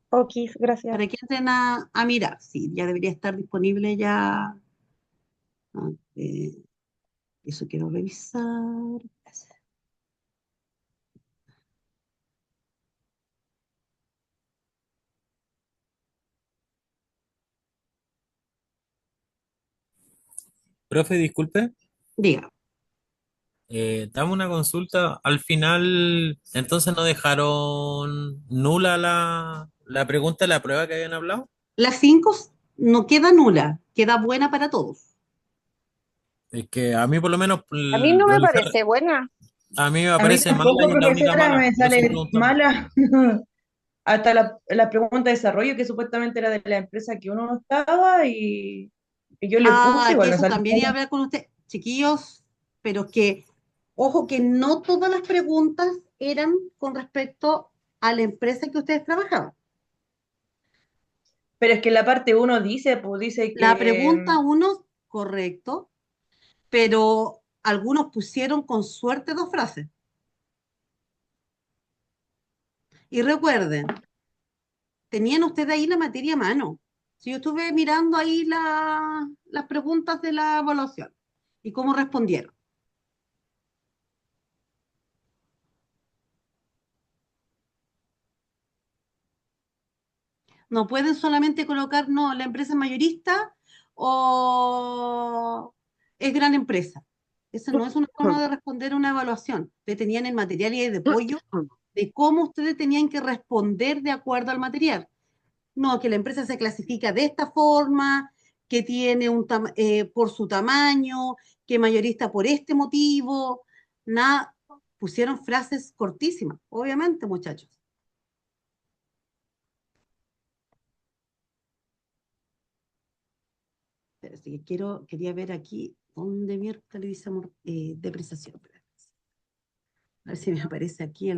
Speaker 11: Ok, gracias.
Speaker 1: Para que entren a mirar. Sí, ya debería estar disponible ya. Ah, eso quiero revisar.
Speaker 12: Profe, disculpe,
Speaker 1: Diga.
Speaker 12: dame una consulta. Al final, entonces no dejaron nula la pregunta de la prueba que habían hablado.
Speaker 1: Las 5 no queda nula, queda buena para todos.
Speaker 12: Es que a mí por lo menos
Speaker 9: A mí no me
Speaker 12: realizar,
Speaker 9: parece buena.
Speaker 12: a mí me
Speaker 6: a mí
Speaker 12: aparece mala
Speaker 6: tampoco,
Speaker 12: y es la única
Speaker 6: profesora,
Speaker 12: mala.
Speaker 6: me
Speaker 12: Por eso
Speaker 6: sale
Speaker 12: preguntamos.
Speaker 6: mala. Hasta la pregunta de desarrollo, que supuestamente era de la empresa que uno no estaba, y yo le puse,
Speaker 1: Ah, que
Speaker 6: igual me
Speaker 1: eso
Speaker 6: salió
Speaker 1: también iba a
Speaker 6: mala.
Speaker 1: hablar con usted, chiquillos, pero que, ojo, que no todas las preguntas eran con respecto a la empresa que ustedes trabajaban.
Speaker 6: Pero es que en la parte uno dice, pues dice
Speaker 1: La
Speaker 6: que
Speaker 1: pregunta uno, correcto, pero algunos pusieron con suerte dos frases. Y recuerden, tenían ustedes ahí la materia a mano. Si yo estuve mirando ahí las preguntas de la evaluación y cómo respondieron. No pueden solamente colocar, no, la empresa es mayorista o es gran empresa. Esa no es una forma de responder a una evaluación. Ustedes tenían el material y el de apoyo de cómo ustedes tenían que responder de acuerdo al material. No, que la empresa se clasifica de esta forma, que tiene por su tamaño, que mayorista por este motivo. Nada, pusieron frases cortísimas, obviamente, muchachos. Pero sí que quería ver aquí dónde miércoles dice depreciación. A ver si me aparece aquí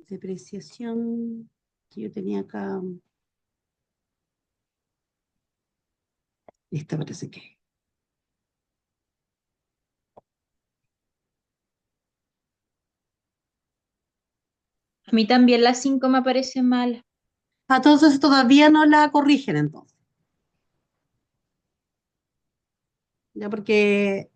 Speaker 1: depreciación que yo tenía acá. Esta parece que.
Speaker 8: A mí también las 5 me parecen mal.
Speaker 1: Entonces todavía no la corrigen entonces. Ya porque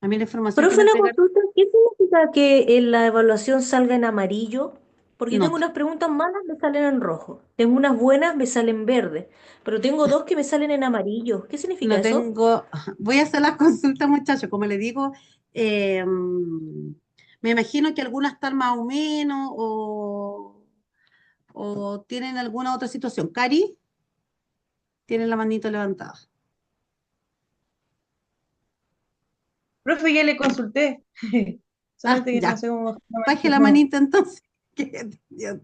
Speaker 1: a mí la información que
Speaker 13: Profe,
Speaker 1: me
Speaker 13: una
Speaker 1: entregaron.
Speaker 13: consulta, ¿qué significa que en la evaluación salga en amarillo? Porque
Speaker 1: No,
Speaker 13: tengo unas preguntas malas, me salen en rojo. Tengo unas buenas, me salen verde. Pero tengo dos que me salen en amarillo. ¿Qué significa
Speaker 1: no
Speaker 13: eso?
Speaker 1: tengo. Voy a hacer las consultas, muchachos. Como le digo, me imagino que algunas están más o menos o tienen alguna otra situación. Cari, tiene la manito levantada.
Speaker 6: Profe, ya le consulté. Solamente que no
Speaker 1: Ya.
Speaker 6: sé cómo bajar la
Speaker 1: Baje
Speaker 6: manito.
Speaker 1: la manita entonces. Que Dios,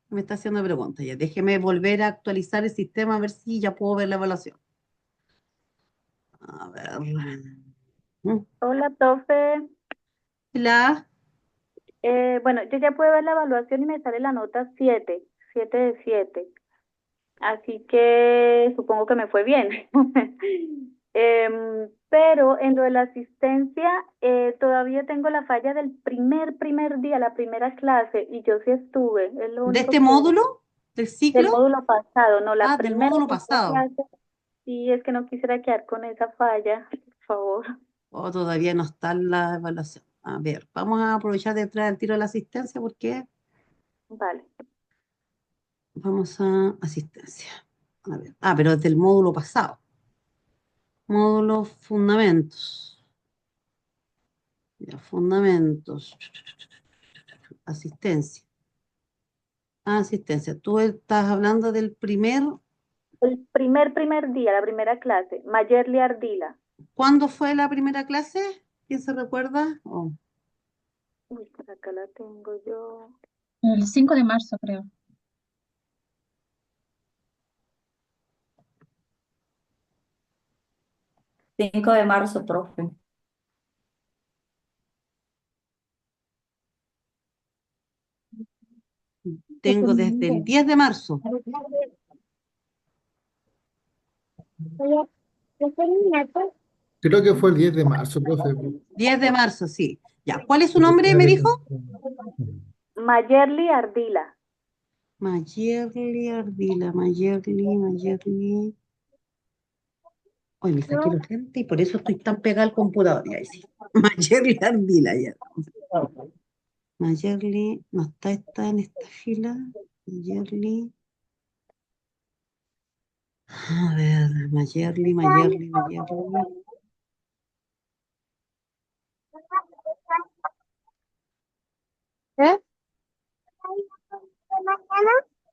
Speaker 1: me está haciendo preguntas. Ya, déjeme volver a actualizar el sistema a ver si ya puedo ver la evaluación. A ver.
Speaker 14: Hola, profe.
Speaker 1: La.
Speaker 14: Bueno, yo ya puedo ver la evaluación y me sale la nota 7, 7 de 7. Así que supongo que me fue bien. Pero en lo de la asistencia, todavía tengo la falla del primer día, la primera clase, y yo sí estuve. Es lo
Speaker 1: ¿De
Speaker 14: único
Speaker 1: este
Speaker 14: que
Speaker 1: módulo? ¿Del
Speaker 14: del
Speaker 1: ciclo?
Speaker 14: módulo pasado, no, la
Speaker 1: Del
Speaker 14: primera
Speaker 1: módulo pasado.
Speaker 14: clase. Sí, es que no quisiera quedar con esa falla, por favor.
Speaker 1: O todavía no está en la evaluación. A ver, vamos a aprovechar de entrar al tiro de la asistencia porque
Speaker 14: Vale.
Speaker 1: vamos a asistencia. A ver. Pero es del módulo pasado. Módulo fundamentos. Ya, fundamentos. Asistencia. Asistencia. Tú estás hablando del primer.
Speaker 14: El primer día, la primera clase, Mayerly Ardila.
Speaker 1: ¿Cuándo fue la primera clase? ¿Quién se recuerda? Oh.
Speaker 14: Uy, por acá la tengo yo.
Speaker 2: El 5 de marzo, creo.
Speaker 3: 5 de marzo, profe.
Speaker 1: Tengo desde el 10 de marzo.
Speaker 4: Creo que fue el 10 de marzo, profe.
Speaker 1: 10 de marzo, sí. Ya, ¿cuál es su nombre, me dijo?
Speaker 14: Mayerly Ardila.
Speaker 1: Mayerly Ardila, Mayerly. Hoy me saqué los lentes y por eso estoy tan pegada al computador. Ya, ahí sí. Mayerly Ardila, ya. Mayerly, no está en esta fila. Mayerly. A ver, Mayerly.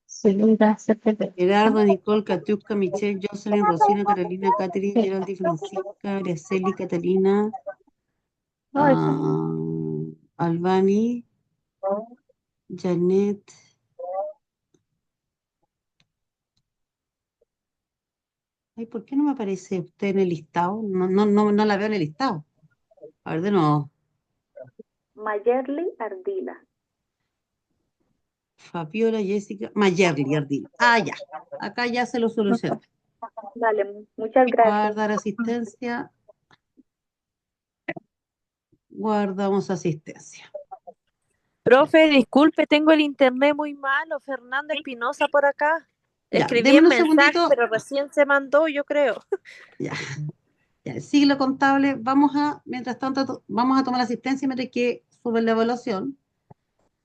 Speaker 2: Sí, gracias, Pepe.
Speaker 1: Gerardo, Nicole, Katiuska, Michelle, Jocelyn, Rosina, Carolina, Catherine, Geraldi, Francisca, Araceli, Catalina, Albani, Janet. Ay, ¿por qué no me aparece usted en el listado? No la veo en el listado. A ver, de nuevo.
Speaker 14: Mayerly Ardila.
Speaker 1: Fabiola, Jessica, Mayerly Ardila. Ah, ya. Acá ya se lo solucioné.
Speaker 14: Dale, muchas gracias.
Speaker 1: Guardar asistencia. Guardamos asistencia.
Speaker 15: Profe, disculpe, tengo el internet muy malo. Fernanda Espinosa por acá.
Speaker 1: Ya,
Speaker 15: Escribí
Speaker 1: déme
Speaker 15: en
Speaker 1: un
Speaker 15: mensaje,
Speaker 1: segundito.
Speaker 15: pero recién se mandó, yo creo.
Speaker 1: Ya. Ya, el siglo contable. Mientras tanto, vamos a tomar asistencia mientras que sube la evaluación.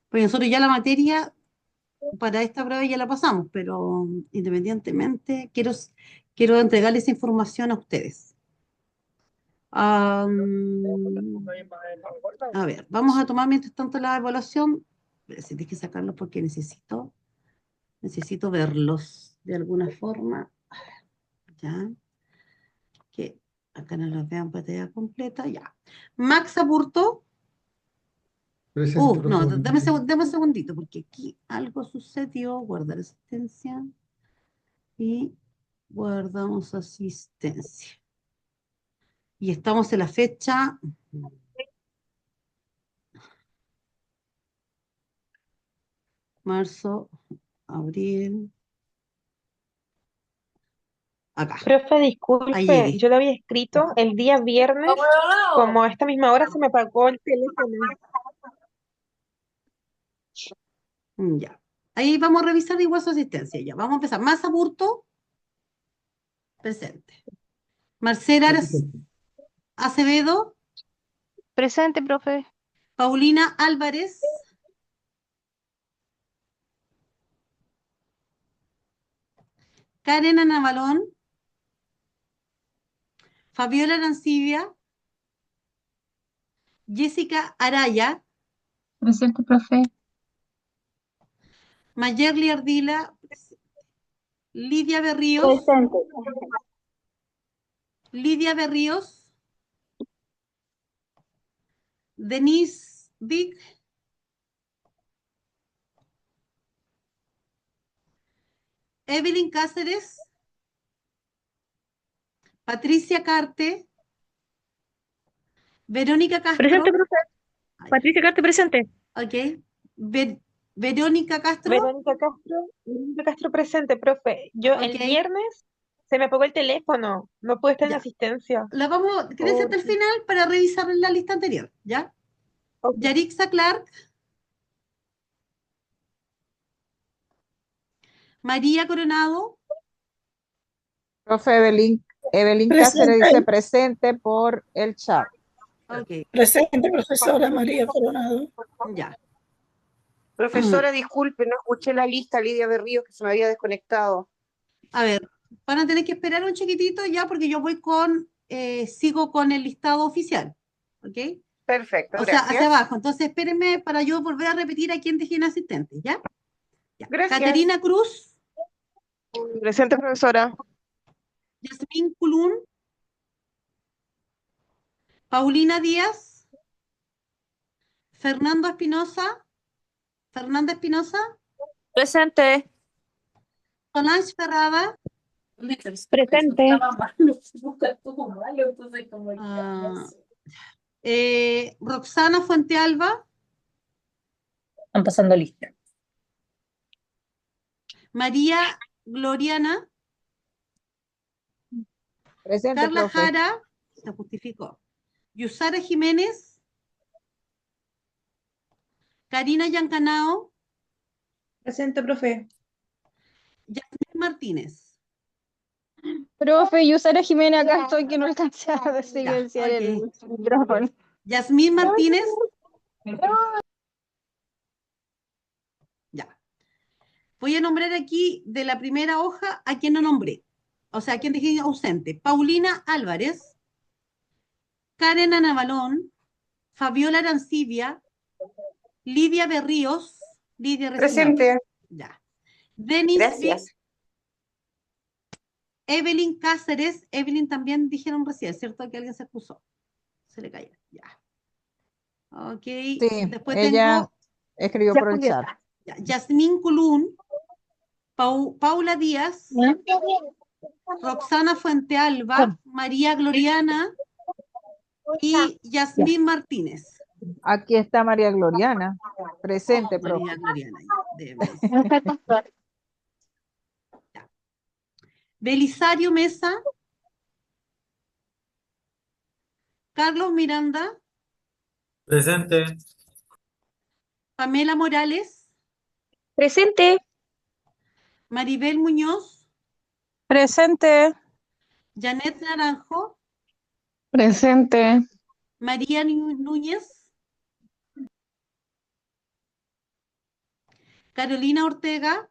Speaker 1: Pues nosotros ya la materia para esta prueba ya la pasamos, pero independientemente, quiero entregarles información a ustedes. A ver, vamos a tomar mientras tanto la evaluación. Si tienes que sacarlos porque necesito verlos de alguna forma. Ya. Que acá no los vean pantalla completa. Ya. Max Aburto.
Speaker 4: Presente,
Speaker 1: No,
Speaker 4: profe.
Speaker 1: dame un segundito, porque aquí algo sucedió. Guardar asistencia. Y guardamos asistencia. Y estamos en la fecha. Marzo, abril. Acá.
Speaker 11: Profe,
Speaker 1: Ahí
Speaker 11: disculpe,
Speaker 1: llegué.
Speaker 11: yo lo había escrito el día viernes, como a esta misma hora se me apagó el teléfono.
Speaker 1: Ya. Ahí vamos a revisar igual su asistencia. Ya. Vamos a empezar. Más Aburto. Presente. Marcela Acevedo.
Speaker 9: Presente, profe.
Speaker 1: Paulina Álvarez. Karen Navalón. Fabiola Arancibia. Jessica Araya.
Speaker 2: Presente, profe.
Speaker 1: Mayerly Ardila. Lidia Berríos.
Speaker 14: Presente.
Speaker 1: Lidia Berríos. Denise Vic. Evelyn Cáceres. Patricia Carte. Verónica Castro.
Speaker 5: Presente, profe. Patricia Carte, presente.
Speaker 1: Ok. Verónica Castro.
Speaker 11: Verónica Castro presente, profe. Yo el
Speaker 1: Ok.
Speaker 11: viernes se me apagó el teléfono, no pude estar en
Speaker 1: Ya.
Speaker 11: asistencia.
Speaker 1: Quédense hasta el final para revisar la lista anterior, ¿ya? Yarixa Clark. María Coronado.
Speaker 16: Profe Evelyn Cáceres dice presente por el chat.
Speaker 1: Ok.
Speaker 17: Presente, profesora María Coronado.
Speaker 1: Ya.
Speaker 9: Profesora, disculpe, no escuché la lista, Lidia Berríos, que se me había desconectado.
Speaker 1: A ver, van a tener que esperar un chiquitito ya porque yo sigo con el listado oficial, ¿ok?
Speaker 9: Perfecto,
Speaker 1: O sea,
Speaker 9: gracias.
Speaker 1: hacia abajo. Entonces, espérenme para yo volver a repetir a quién dejé en asistente, ¿ya? Ya.
Speaker 9: Gracias.
Speaker 1: Caterina Cruz.
Speaker 9: Presente, profesora.
Speaker 1: Yasmín Culún. Paulina Díaz. Fernanda Espinosa.
Speaker 15: Presente.
Speaker 1: Solange Ferrada.
Speaker 5: Presente.
Speaker 1: Roxana Fuentealba.
Speaker 2: Están pasando lista.
Speaker 1: María Gloriana.
Speaker 16: Presente,
Speaker 1: Carla
Speaker 16: profe.
Speaker 1: Jara. Se justificó. Yusara Jiménez. Karina Yancanao.
Speaker 6: Presente, profe.
Speaker 1: Yasmín Martínez.
Speaker 18: Profe, yo Sara Jimena acá estoy que no alcancé a silenciar
Speaker 1: ok.
Speaker 18: el micrófono.
Speaker 1: Yasmín Martínez. Ya. Voy a nombrar aquí de la primera hoja a quien no nombré. O sea, a quien dejé ausente. Paulina Álvarez. Karen Navalón. Fabiola Arancibia. Lidia Berríos. Lidia recién.
Speaker 9: Presente.
Speaker 1: Ya. Denis
Speaker 9: Gracias.
Speaker 1: Vic. Evelyn Cáceres. Evelyn también dijeron recién, ¿cierto? Que alguien se excusó. Se le cayó. Ya. Ok.
Speaker 16: Sí,
Speaker 1: Después
Speaker 16: ella
Speaker 1: tengo
Speaker 16: escribió por el chat.
Speaker 1: ya, Yasmín Culún. Paula Díaz. Roxana Fuentealba. María Gloriana. Y Yasmín Martínez.
Speaker 16: Aquí está María Gloriana. Presente, profe.
Speaker 1: María Gloriana, Belisario Mesa, Carlos Miranda,
Speaker 12: Presente.
Speaker 1: Pamela Morales,
Speaker 8: Presente.
Speaker 1: Maribel Muñoz,
Speaker 11: Presente.
Speaker 1: Janet Naranjo,
Speaker 11: Presente.
Speaker 1: María Núñez, Carolina Ortega,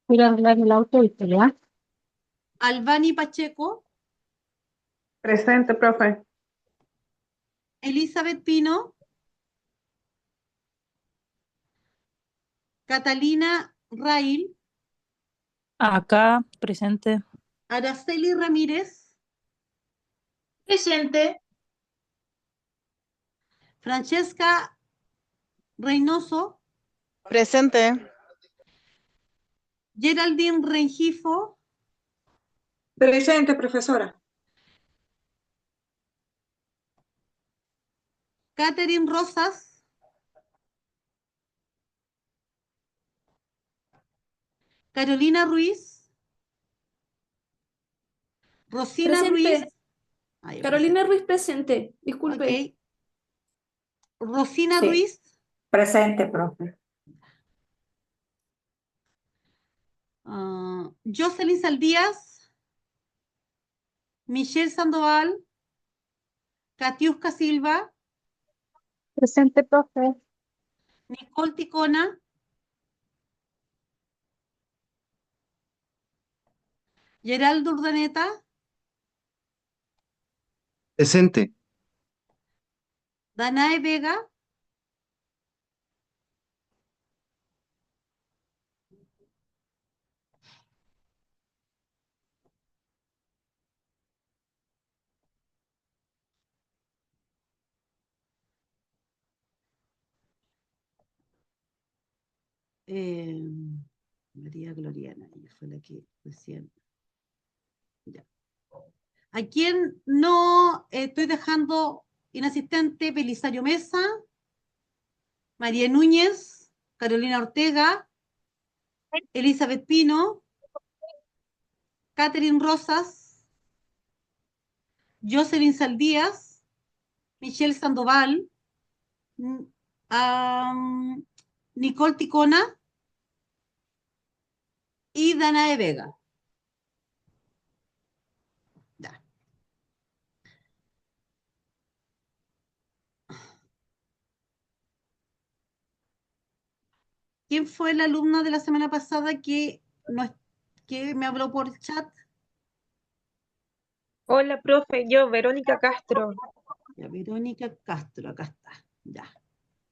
Speaker 11: Voy a arreglar el auto y ya.
Speaker 1: Albani Pacheco,
Speaker 11: Presente, profe.
Speaker 1: Elizabeth Pino, Catalina Rail,
Speaker 2: Acá, presente.
Speaker 1: Araceli Ramírez,
Speaker 8: Presente.
Speaker 1: Francesca Reynoso,
Speaker 9: Presente.
Speaker 1: Geraldine Rengifo,
Speaker 18: Presente, profesora.
Speaker 1: Catherine Rosas, Carolina Ruiz, Rosina Ruiz,
Speaker 10: Presente. Carolina Ruiz presente. Disculpe.
Speaker 1: ok, Rosina
Speaker 3: Sí.
Speaker 1: Ruiz,
Speaker 3: Presente, profe.
Speaker 1: Jocelyn Saldías, Michelle Sandoval, Katiuska Silva,
Speaker 11: Presente, profe.
Speaker 1: Nicole Ticona, Geraldo Urdaneta,
Speaker 7: Presente.
Speaker 1: Danae Vega, eh, María Gloriana, ella fue la que recién. Ya. ¿A quién no estoy dejando inasistente? Belisario Mesa, María Núñez, Carolina Ortega, Elizabeth Pino, Catherine Rosas, Jocelyn Saldías, Michelle Sandoval, Nicole Ticona y Danae Vega. Ya. ¿Quién fue la alumna de la semana pasada que me habló por chat?
Speaker 5: Hola, profe, yo, Verónica Castro.
Speaker 1: Ya, Verónica Castro, acá está. Ya.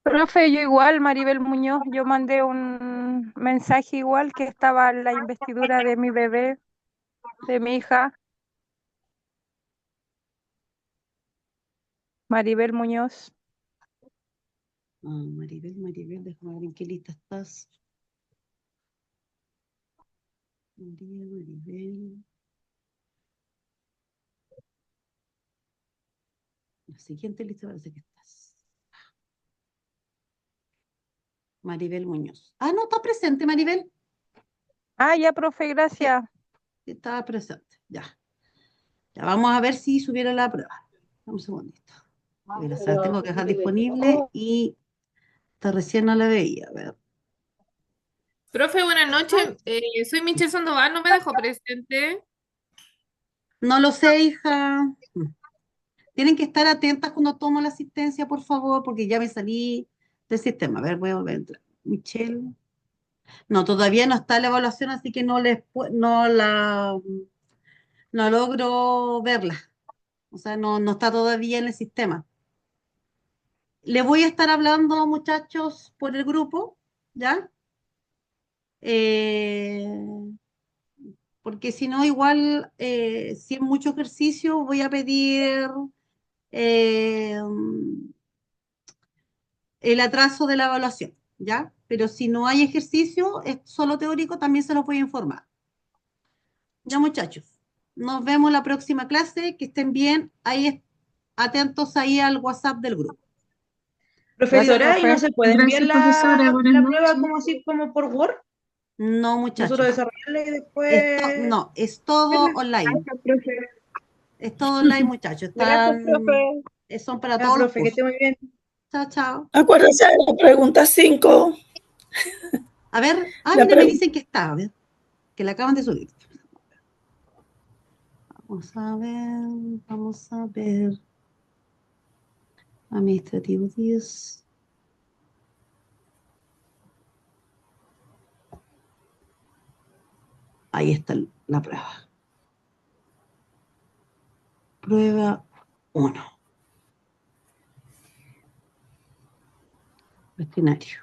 Speaker 11: Profe, yo igual, Maribel Muñoz, yo mandé un mensaje igual que estaba la investidura de mi bebé, de mi hija, Maribel Muñoz.
Speaker 1: Maribel, déjame ver en qué lista estás. Maribel. La siguiente lista parece que estás. Maribel Muñoz. Ah, no, está presente, Maribel.
Speaker 11: Ah, ya, profe, gracias.
Speaker 1: Sí, estaba presente, ya. Ya vamos a ver si subieron la prueba. Un segundito. Voy a saber, tengo que dejar disponible y hasta recién no la veía. A ver.
Speaker 19: Profe, buenas noches. Soy Michelle Sandoval, no me dejó presente.
Speaker 1: No lo sé, hija. Tienen que estar atentas cuando tomo la asistencia, por favor, porque ya me salí del sistema. A ver, voy a volver a entrar. Michelle. No, todavía no está la evaluación, así que no logro verla. O sea, no está todavía en el sistema. Le voy a estar hablando, muchachos, por el grupo, ¿ya? Porque si no, igual, si es mucho ejercicio, voy a pedir eh, el atraso de la evaluación, ¿ya? Pero si no hay ejercicio, es solo teórico, también se los voy a informar. Ya, muchachos, nos vemos la próxima clase, que estén bien, ahí atentos ahí al WhatsApp del grupo.
Speaker 6: Profesora, ¿y no se puede enviar
Speaker 10: Gracias, profesora. Buenas
Speaker 6: la prueba
Speaker 10: noches.
Speaker 6: como así, como por Word?
Speaker 1: No, muchachos.
Speaker 6: Nosotros desarrollarla y después.
Speaker 1: No, es todo online.
Speaker 13: Gracias, profe.
Speaker 1: Es todo online, muchachos.
Speaker 13: Gracias, profe.
Speaker 1: Son para
Speaker 6: Ya,
Speaker 1: todos los
Speaker 6: profe, que esté
Speaker 1: cursos.
Speaker 6: muy bien.
Speaker 1: Chao, chao.
Speaker 17: Acuérdese de la pregunta 5.
Speaker 1: A ver,
Speaker 17: La
Speaker 1: mira, me
Speaker 17: pregunta.
Speaker 1: dicen que está, a ver, que la acaban de subir. Vamos a ver, vamos a ver. Administrativo 10. Ahí está la prueba. Prueba 1. Cuestionario.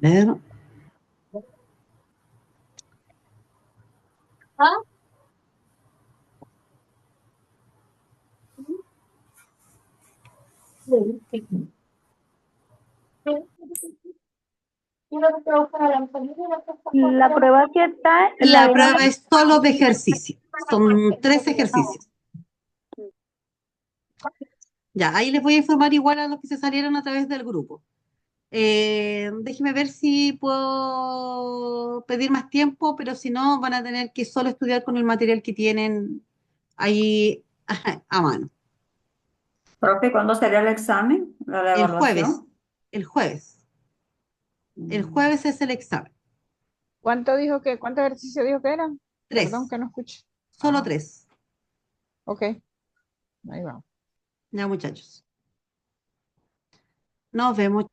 Speaker 1: A ver.
Speaker 14: La prueba que está en
Speaker 1: La prueba es solo de ejercicio. Son 3 ejercicios. Ya, ahí les voy a informar igual a los que se salieron a través del grupo. Déjeme ver si puedo pedir más tiempo, pero si no, van a tener que solo estudiar con el material que tienen ahí a mano.
Speaker 3: Profe, ¿cuándo sería el examen? La
Speaker 1: El jueves.
Speaker 3: evaluación.
Speaker 1: El jueves. El jueves es el examen.
Speaker 16: ¿Cuántos ejercicios dijo que eran?
Speaker 1: 3.
Speaker 16: Perdón que no escuché.
Speaker 1: Solo 3.
Speaker 16: Ok, ahí vamos.
Speaker 1: Ya, muchachos. Nos vemos.